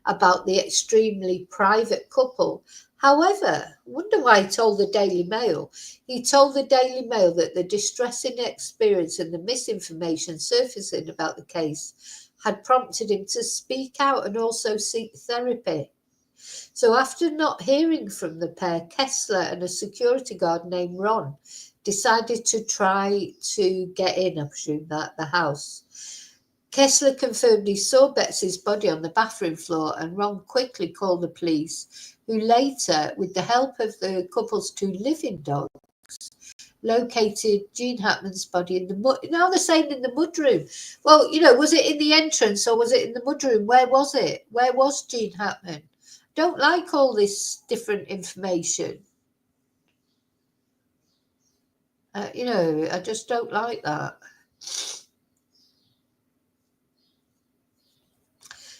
about the extremely private couple. However, I wonder why he told the Daily Mail. He told the Daily Mail that the distressing experience and the misinformation surfacing about the case had prompted him to speak out and also seek therapy. So after not hearing from the pair, Kessler and a security guard named Ron decided to try to get in, I presume, that the house. Kessler confirmed he saw Betsy's body on the bathroom floor, and Ron quickly called the police, who later, with the help of the couple's 2 living dogs, located Jean Hackman's body in the mud. Now they're saying in the mudroom. Well, was it in the entrance or was it in the mudroom? Where was it? Where was Jean Hackman? Don't like all this different information. I just don't like that.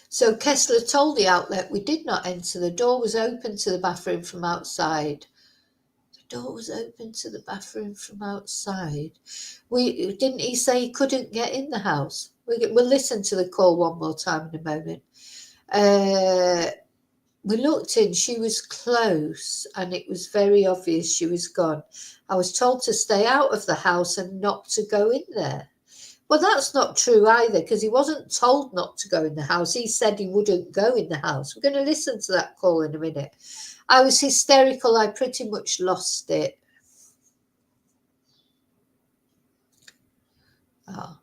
So Kessler told the outlet, "We did not enter. The door was open to the bathroom from outside." The door was open to the bathroom from outside. Didn't he say he couldn't get in the house? We'll listen to the call one more time in a moment. We looked in, she was close, and it was very obvious she was gone. I was told to stay out of the house and not to go in there. Well, that's not true either, because he wasn't told not to go in the house. He said he wouldn't go in the house. We're going to listen to that call in a minute. I was hysterical. I pretty much lost it. Oh.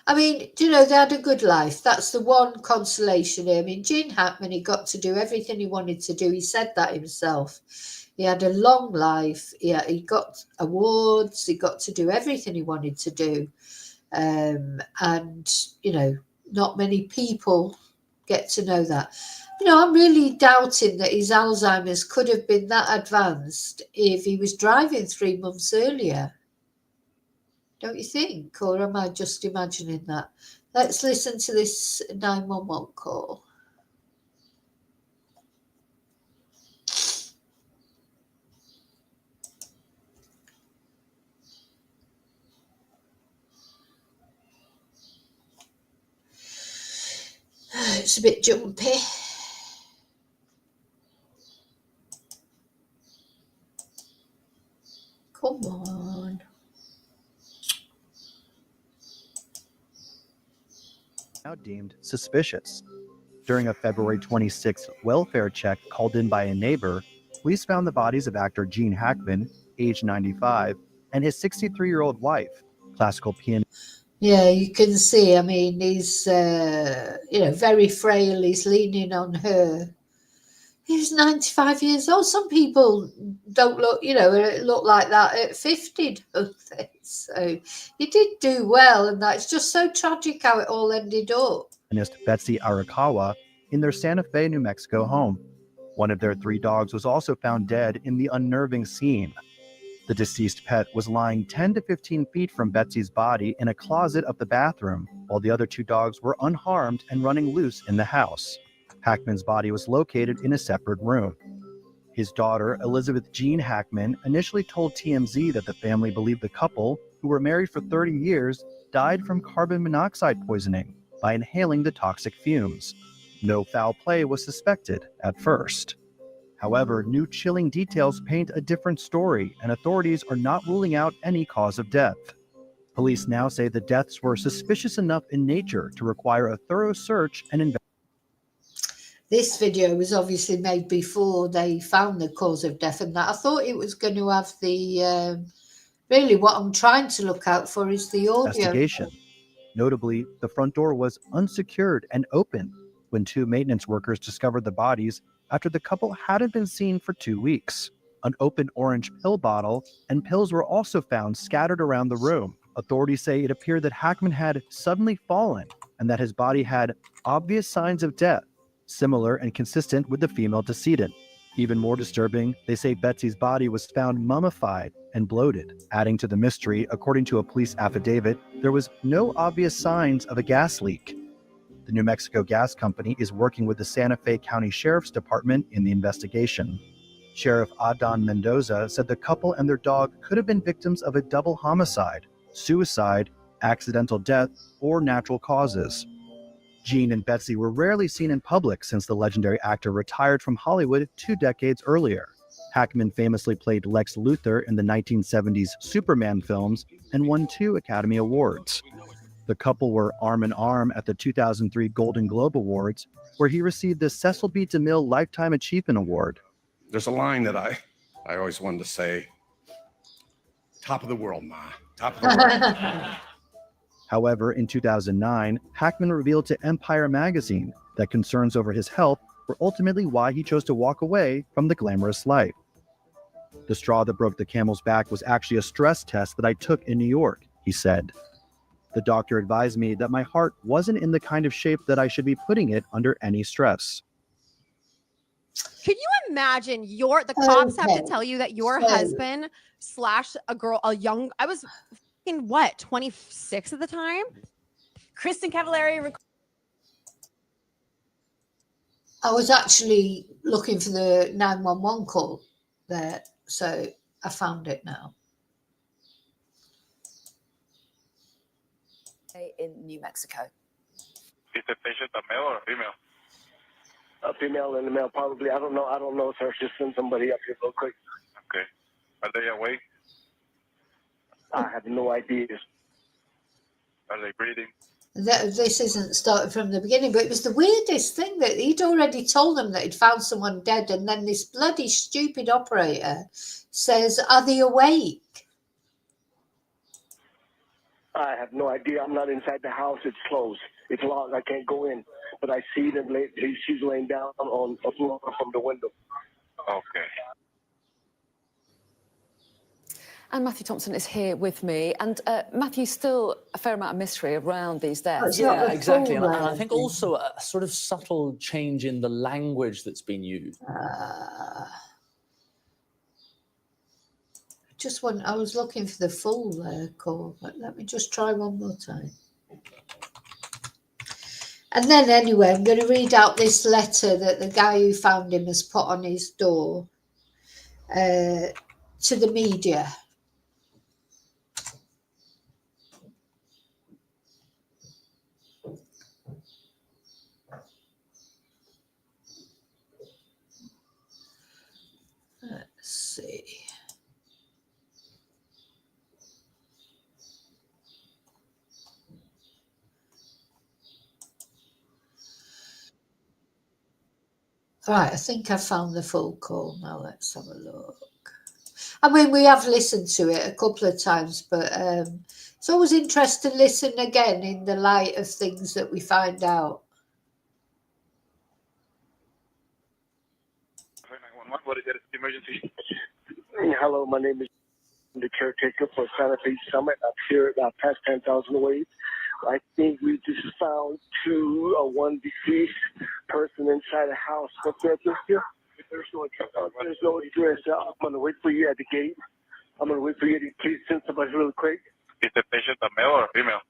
I mean, they had a good life. That's the one consolation here. I mean, Gene Hackman, he got to do everything he wanted to do. He said that himself. He had a long life. Yeah, he got awards. He got to do everything he wanted to do. And, not many people get to know that. I'm really doubting that his Alzheimer's could have been that advanced if he was driving 3 months earlier. Don't you think? Or am I just imagining that? Let's listen to this 911 call. It's a bit jumpy. Come on. Now deemed suspicious. During a February 26th welfare check called in by a neighbor, police found the bodies of actor Gene Hackman, age 95, and his 63-year-old wife, classical pianist. Yeah, you can see, I mean, he's, very frail. He's leaning on her. He's 95 years old. Some people don't look, look like that at 50, don't they? So he did do well, and that's just so tragic how it all ended up. Betsy Arakawa in their Santa Fe, New Mexico home. One of their 3 dogs was also found dead in the unnerving scene. The deceased pet was lying 10 to 15 feet from Betsy's body in a closet of the bathroom, while the other two dogs were unharmed and running loose in the house. Hackman's body was located in a separate room. His daughter, Elizabeth Jean Hackman, initially told TMZ that the family believed the couple, who were married for 30 years, died from carbon monoxide poisoning by inhaling the toxic fumes. No foul play was suspected at first. However, new chilling details paint a different story, and authorities are not ruling out any cause of death. Police now say the deaths were suspicious enough in nature to require a thorough search and investigation. This video was obviously made before they found the cause of death, and that I thought it was going to have the really what I'm trying to look out for is the audio. Notably, the front door was unsecured and open when two maintenance workers discovered the bodies after the couple hadn't been seen for 2 weeks. An open orange pill bottle and pills were also found scattered around the room. Authorities say it appeared that Hackman had suddenly fallen and that his body had obvious signs of death, similar and consistent with the female decedent. Even more disturbing, they say Betsy's body was found mummified and bloated. Adding to the mystery, according to a police affidavit, there was no obvious signs of a gas leak. The New Mexico Gas Company is working with the Santa Fe County Sheriff's Department in the investigation. Sheriff Adon Mendoza said the couple and their dog could have been victims of a double homicide, suicide, accidental death, or natural causes. Jean and Betsy were rarely seen in public since the legendary actor retired from Hollywood 2 decades earlier. Hackman famously played Lex Luthor in the 1970s Superman films and won 2 Academy Awards. The couple were arm in arm at the 2003 Golden Globe Awards, where he received the Cecil B. DeMille Lifetime Achievement Award. There's a line that I always wanted to say, top of the world, Ma, top of the world. However, in 2009, Hackman revealed to Empire magazine that concerns over his health were ultimately why he chose to walk away from the glamorous life. The straw that broke the camel's back was actually a stress test that I took in New York, he said. The doctor advised me that my heart wasn't in the kind of shape that I should be putting it under any stress. Can you imagine the cops have to tell you that your husband slashed a girl, I was fucking what, 26 at the time? Kristen Cavallari. I was actually looking for the 911 call there, so I found it now. In New Mexico. Is the patient a male or a female? A female and a male, probably. I don't know, sir. Just send somebody up here real quick. Okay. Are they awake? I have no idea. Are they breathing? This isn't started from the beginning, but it was the weirdest thing that he'd already told them that he'd found someone dead, and then this bloody stupid operator says, "Are they awake?" I have no idea. I'm not inside the house. It's closed. It's locked. I can't go in. But I see them. She's laying down on a floor from the window. Okay. And Matthew Thompson is here with me. And Matthew, still a fair amount of mystery around these deaths. Yeah, exactly. And I think also a sort of subtle change in the language that's been used. I was looking for the full call, but let me just try one more time. And then anyway, I'm going to read out this letter that the guy who found him has put on his door to the media. Let's see. Right, I think I found the full call now. Let's have a look. I mean, we have listened to it a couple of times, but it's always interesting to listen again in the light of things that we find out. What is it? Emergency? Hello, my name is the caretaker for Santa Fe Summit. I'm here about past 10,000 waves. I think we just found one deceased person inside a house. What's the address here? There's no address. I'm going to wait for you at the gate. I'm going to wait for you to please send somebody really quick. Is the patient a male or a female?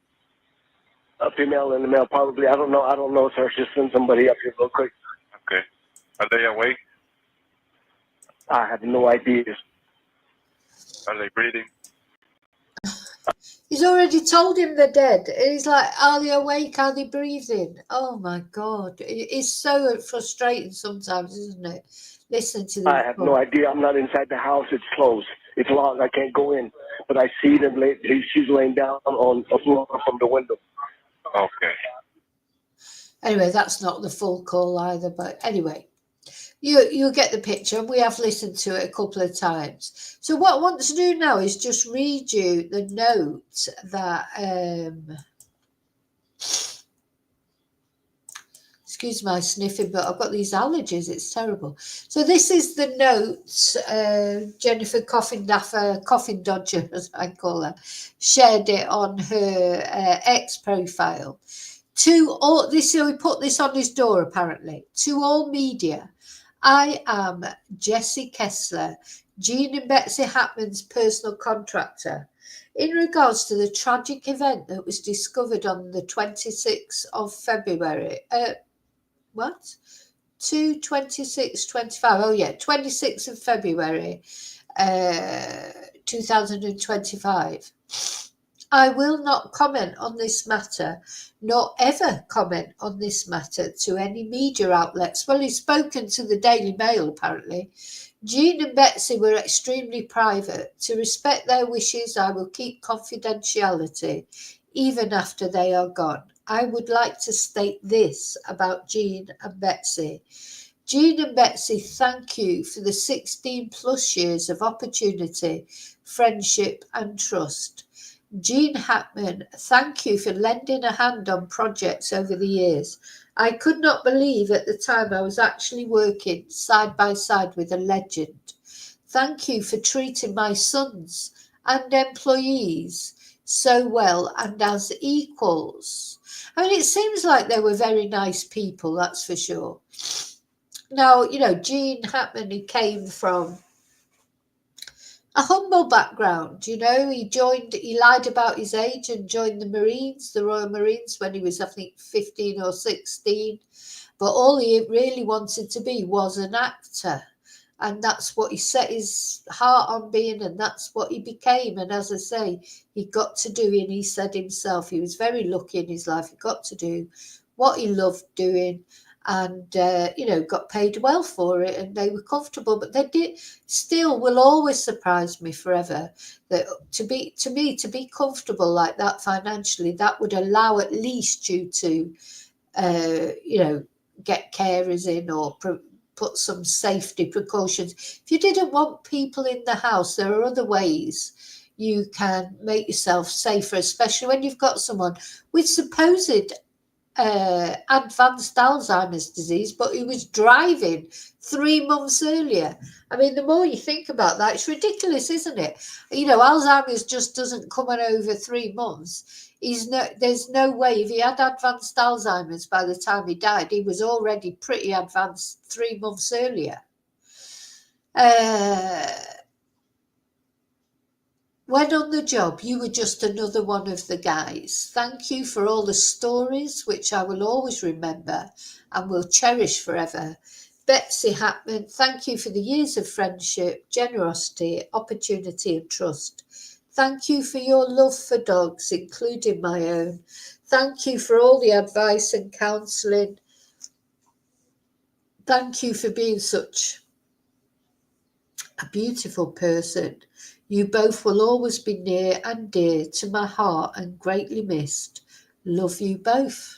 A female and a male, probably. I don't know, sir. Just send somebody up here real quick. Okay. Are they awake? I have no idea. Are they breathing? He's already told him they're dead. He's like, are they awake? Are they breathing? Oh my God. It's so frustrating sometimes, isn't it? Listen to I this. have no idea. I'm not inside the house. It's closed. It's locked. I can't go in. But I see them. She's laying down on the floor from the window. Okay. Anyway, that's not the full call either. But anyway, you'll get the picture. We have listened to it a couple of times. So what I want to do now is just read you the note that... excuse my sniffing, but I've got these allergies. It's terrible. So this is the notes Jennifer Coffin Dodger, as I call her, shared it on her X profile. To all this, we put this on his door apparently. To all media, I am Jessie Kessler, Jean and Betsy Hackman's personal contractor. In regards to the tragic event that was discovered on the 26th of February, 26th of February 2025. I will not comment on this matter, nor ever comment on this matter to any media outlets. Well, he's spoken to the Daily Mail, apparently. Jean and Betsy were extremely private. To respect their wishes, I will keep confidentiality, even after they are gone. I would like to state this about Jean and Betsy. Jean and Betsy, thank you for the 16 plus years of opportunity, friendship and trust. Jean Hackman, thank you for lending a hand on projects over the years. I could not believe at the time I was actually working side by side with a legend. Thank you for treating my sons and employees so well and as equals. I mean, it seems like they were very nice people, that's for sure. Now, Jean Hackman, he came from a humble background, he lied about his age and joined the Royal Marines, when he was, I think, 15 or 16. But all he really wanted to be was an actor. And that's what he set his heart on being, and that's what he became. And as I say, he got to do, and he said himself, he was very lucky in his life. He got to do what he loved doing, and got paid well for it, and they were comfortable. But they still will always surprise me forever that to be comfortable like that financially, that would allow at least you to get carers in or put some safety precautions. If you didn't want people in the house, there are other ways you can make yourself safer, especially when you've got someone with supposed advanced Alzheimer's disease, but who was driving 3 months earlier. I mean, the more you think about that, it's ridiculous, isn't it? Alzheimer's just doesn't come on over 3 months. There's no way. If he had advanced Alzheimer's by the time he died, he was already pretty advanced 3 months earlier. When on the job, you were just another one of the guys. Thank you for all the stories, which I will always remember and will cherish forever. Betsy Hackman, thank you for the years of friendship, generosity, opportunity and trust. Thank you for your love for dogs, including my own. Thank you for all the advice and counselling. Thank you for being such a beautiful person. You both will always be near and dear to my heart and greatly missed. Love you both.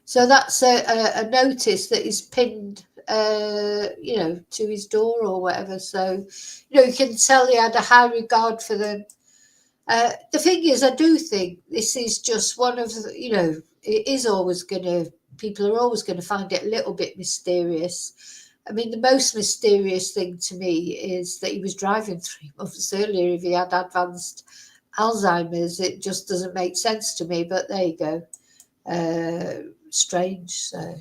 So that's a notice that is pinned, to his door or whatever. So, you can tell he had a high regard for them. The thing is, I do think this is just one of the, it is always people are always going to find it a little bit mysterious. I mean, the most mysterious thing to me is that he was driving 3 months earlier if he had advanced Alzheimer's. It just doesn't make sense to me, but there you go. Strange. So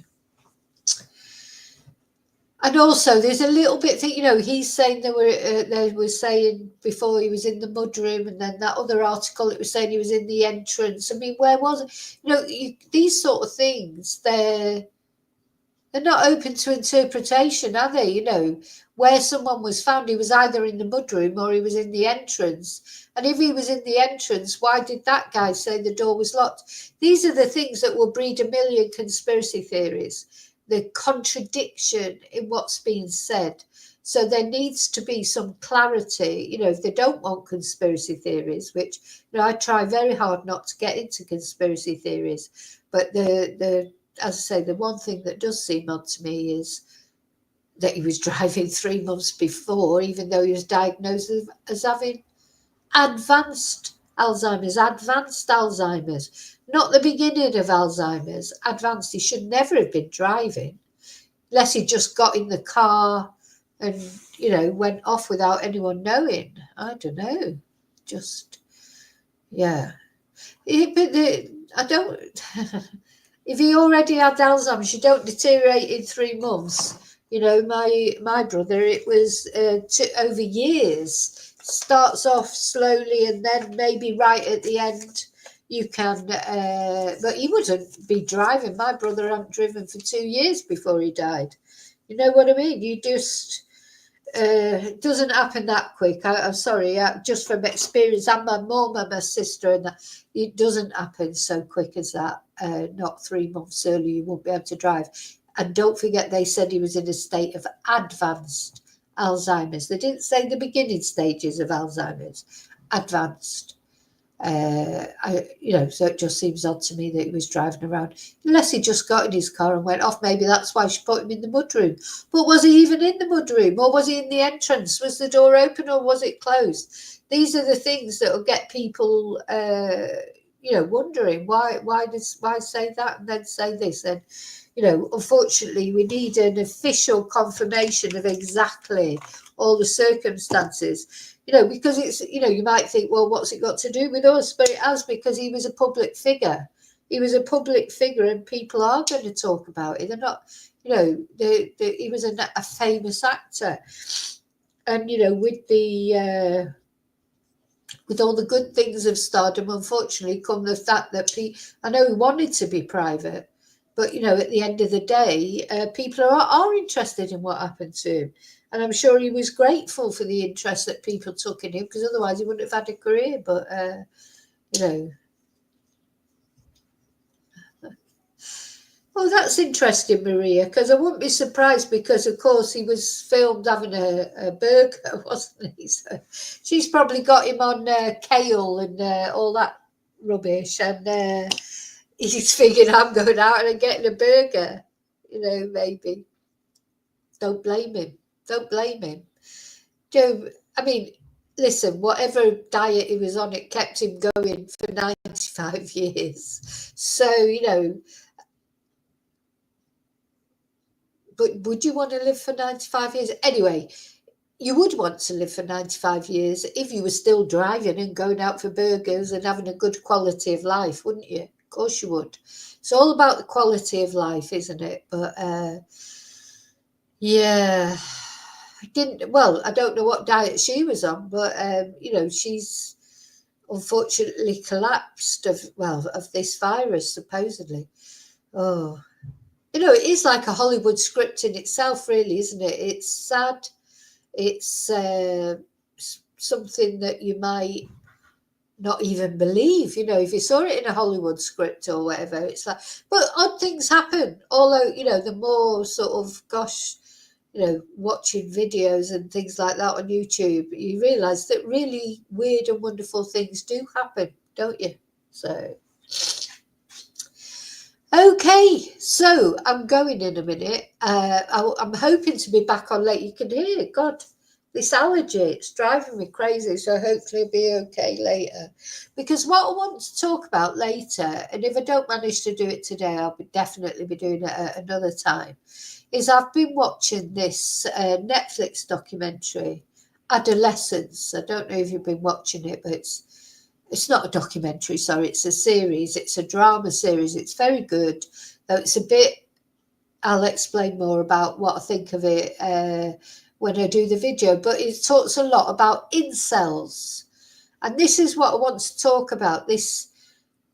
And also, there's a little bit that, you know, he's saying they were saying before he was in the mudroom, and then that other article, it was saying he was in the entrance. I mean, where was it? You know, these sort of things, they're not open to interpretation, are they? You know, where someone was found, he was either in the mudroom or he was in the entrance. And if he was in the entrance, why did that guy say the door was locked? These are the things that will breed a million conspiracy theories. The contradiction in what's being said. So there needs to be some clarity, you know, if they don't want conspiracy theories, which, you know, I try very hard not to get into conspiracy theories, but as I say, the one thing that does seem odd to me is that he was driving 3 months before, even though he was diagnosed as having advanced Alzheimer's, not the beginning of Alzheimer's, advanced. He should never have been driving unless he just got in the car and, you know, went off without anyone knowing. I don't know. Just, yeah. I don't, if he already had Alzheimer's, you don't deteriorate in 3 months. You know, my brother, it was over years. Starts off slowly and then maybe right at the end you can, but he wouldn't be driving. My brother hadn't driven for 2 years before he died. You know what I mean? You just, it doesn't happen that quick. I'm sorry, just from experience, and my mum and my sister, and that, it doesn't happen so quick as that. Not 3 months early, you won't be able to drive. And don't forget, they said he was in a state of advanced Alzheimer's. They didn't say the beginning stages of Alzheimer's. Advanced. You know, so it just seems odd to me that he was driving around, unless he just got in his car and went off. Maybe that's why she put him in the mudroom. But was he even in the mudroom, or was he in the entrance? Was the door open or was it closed? These are the things that will get people, you know, wondering why say that and then say this. And, you know, unfortunately, we need an official confirmation of exactly all the circumstances. You know, because it's, you know, you might think, well, what's it got to do with us? But it has, because he was a public figure. He was a public figure and people are going to talk about it. They're not, you know, he was a famous actor. And, you know, with all the good things of stardom, unfortunately, come the fact that I know he wanted to be private, but, you know, at the end of the day, people are interested in what happened to him. And I'm sure he was grateful for the interest that people took in him, because otherwise he wouldn't have had a career. But, you know. Oh, that's interesting, Maria, because I wouldn't be surprised, because, of course, he was filmed having a burger, wasn't he? So she's probably got him on kale and all that rubbish. And he's thinking, I'm going out and getting a burger, you know, maybe. Don't blame him. Don't blame him. Joe, I mean, listen, whatever diet he was on, it kept him going for 95 years. So, you know, but would you want to live for 95 years? Anyway, you would want to live for 95 years if you were still driving and going out for burgers and having a good quality of life, wouldn't you? Of course you would. It's all about the quality of life, isn't it? But, yeah. I don't know what diet she was on, but you know, she's unfortunately collapsed of this virus, supposedly. Oh, you know, it is like a Hollywood script in itself, really, isn't it? It's sad. It's something that you might not even believe, you know, if you saw it in a Hollywood script or whatever. It's like, but odd things happen. Although, you know, the more sort of, gosh, you know, watching videos and things like that on YouTube, you realise that really weird and wonderful things do happen, don't you? So, okay, so I'm going in a minute. I'm hoping to be back on late. You can hear, God, this allergy, it's driving me crazy. So hopefully it'll be okay later. Because what I want to talk about later, and if I don't manage to do it today, I'll definitely be doing it at another time, is I've been watching this Netflix documentary, Adolescence. I don't know if you've been watching it, but it's not a documentary, sorry, it's a series. It's a drama series. It's very good, though it's a bit I'll explain more about what I think of it when I do the video, but it talks a lot about incels. And this is what I want to talk about, this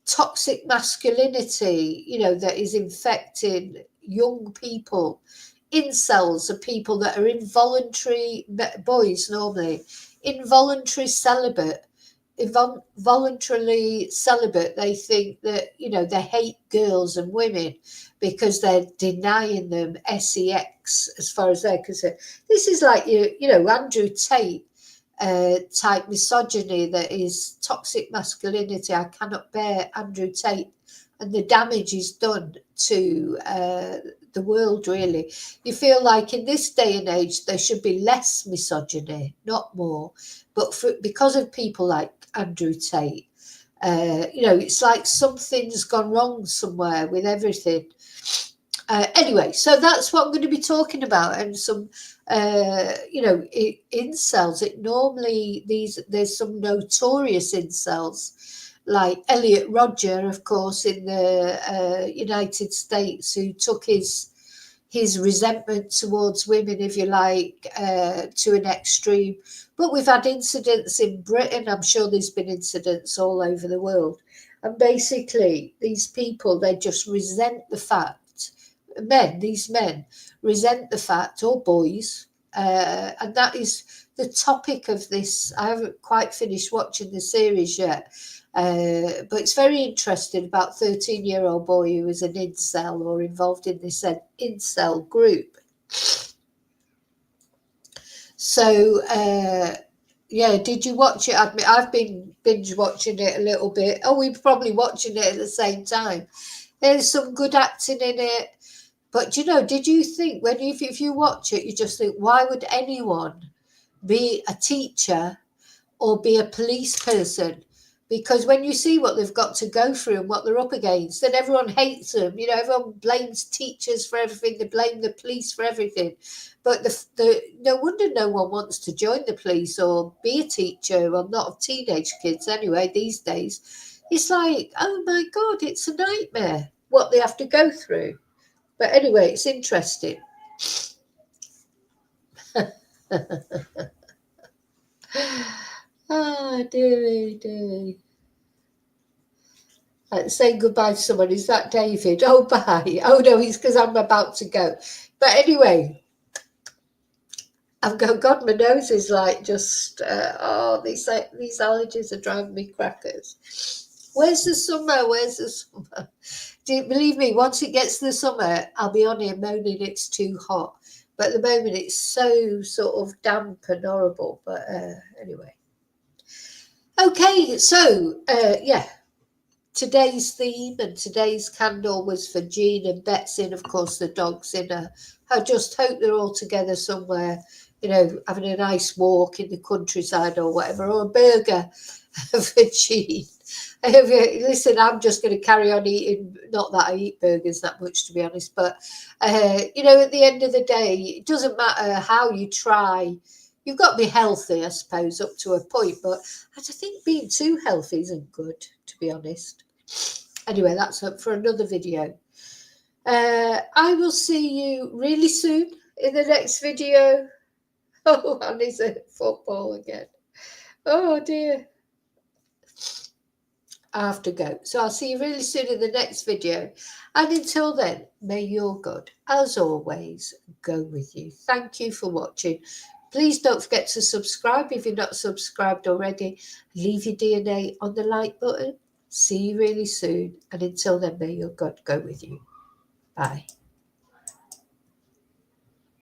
toxic masculinity, you know, that is infecting young people. Incels are people that are involuntary, boys normally, involuntary celibate. Voluntarily celibate. They think that, you know, they hate girls and women because they're denying them sex as far as they're concerned. This is like, you know, Andrew Tate type misogyny that is toxic masculinity. I cannot bear Andrew Tate and the damage he's done to the world, really. You feel like in this day and age there should be less misogyny, not more. But because of people like Andrew Tate, you know, it's like something's gone wrong somewhere with everything. Anyway, so that's what I'm going to be talking about, and some, you know, incels. It normally there's some notorious incels, like Elliot Rodger, of course, in the United States, who took his resentment towards women, if you like, to an extreme. But we've had incidents in Britain. I'm sure there's been incidents all over the world. And basically, these people, they just resent the fact, these men resent the fact, or boys, and that is the topic of this. I haven't quite finished watching the series yet, but it's very interesting about 13-year-old boy who is an incel or involved in this incel group. So, yeah, did you watch it? I've been binge watching it a little bit. Oh, we're probably watching it at the same time. There's some good acting in it. But, you know, did you think, if you watch it, you just think, why would anyone be a teacher or be a police person? Because when you see what they've got to go through and what they're up against, then everyone hates them. You know, everyone blames teachers for everything. They blame the police for everything. But no wonder no one wants to join the police or be a teacher. Well, not of teenage kids anyway these days. It's like, oh my God, it's a nightmare what they have to go through. But anyway, it's interesting. Ah, dearie. Saying goodbye to someone. Is that David? Oh, bye. Oh, no, it's because I'm about to go. But anyway, I've got, God, my nose is like just, these allergies are driving me crackers. Where's the summer? Where's the summer? Believe me, once it gets to the summer, I'll be on here moaning it's too hot. But at the moment, it's so sort of damp and horrible. But anyway. Okay, so, yeah. Today's theme and today's candle was for Jean and Betsy, and of course the dogs in her. I just hope they're all together somewhere, you know, having a nice walk in the countryside or whatever, or a burger for Jean. Listen, I'm just going to carry on eating, not that I eat burgers that much, to be honest, but, you know, at the end of the day, it doesn't matter how you try. You've got to be healthy, I suppose, up to a point, but I think being too healthy isn't good, to be honest. Anyway, that's up for another video. I will see you really soon in the next video. Oh, and it's a football again. Oh, dear. I have to go. So I'll see you really soon in the next video. And until then, may your God, as always, go with you. Thank you for watching. Please don't forget to subscribe if you're not subscribed already. Leave your DNA on the like button. See you really soon. And until then, may your God go with you. Bye.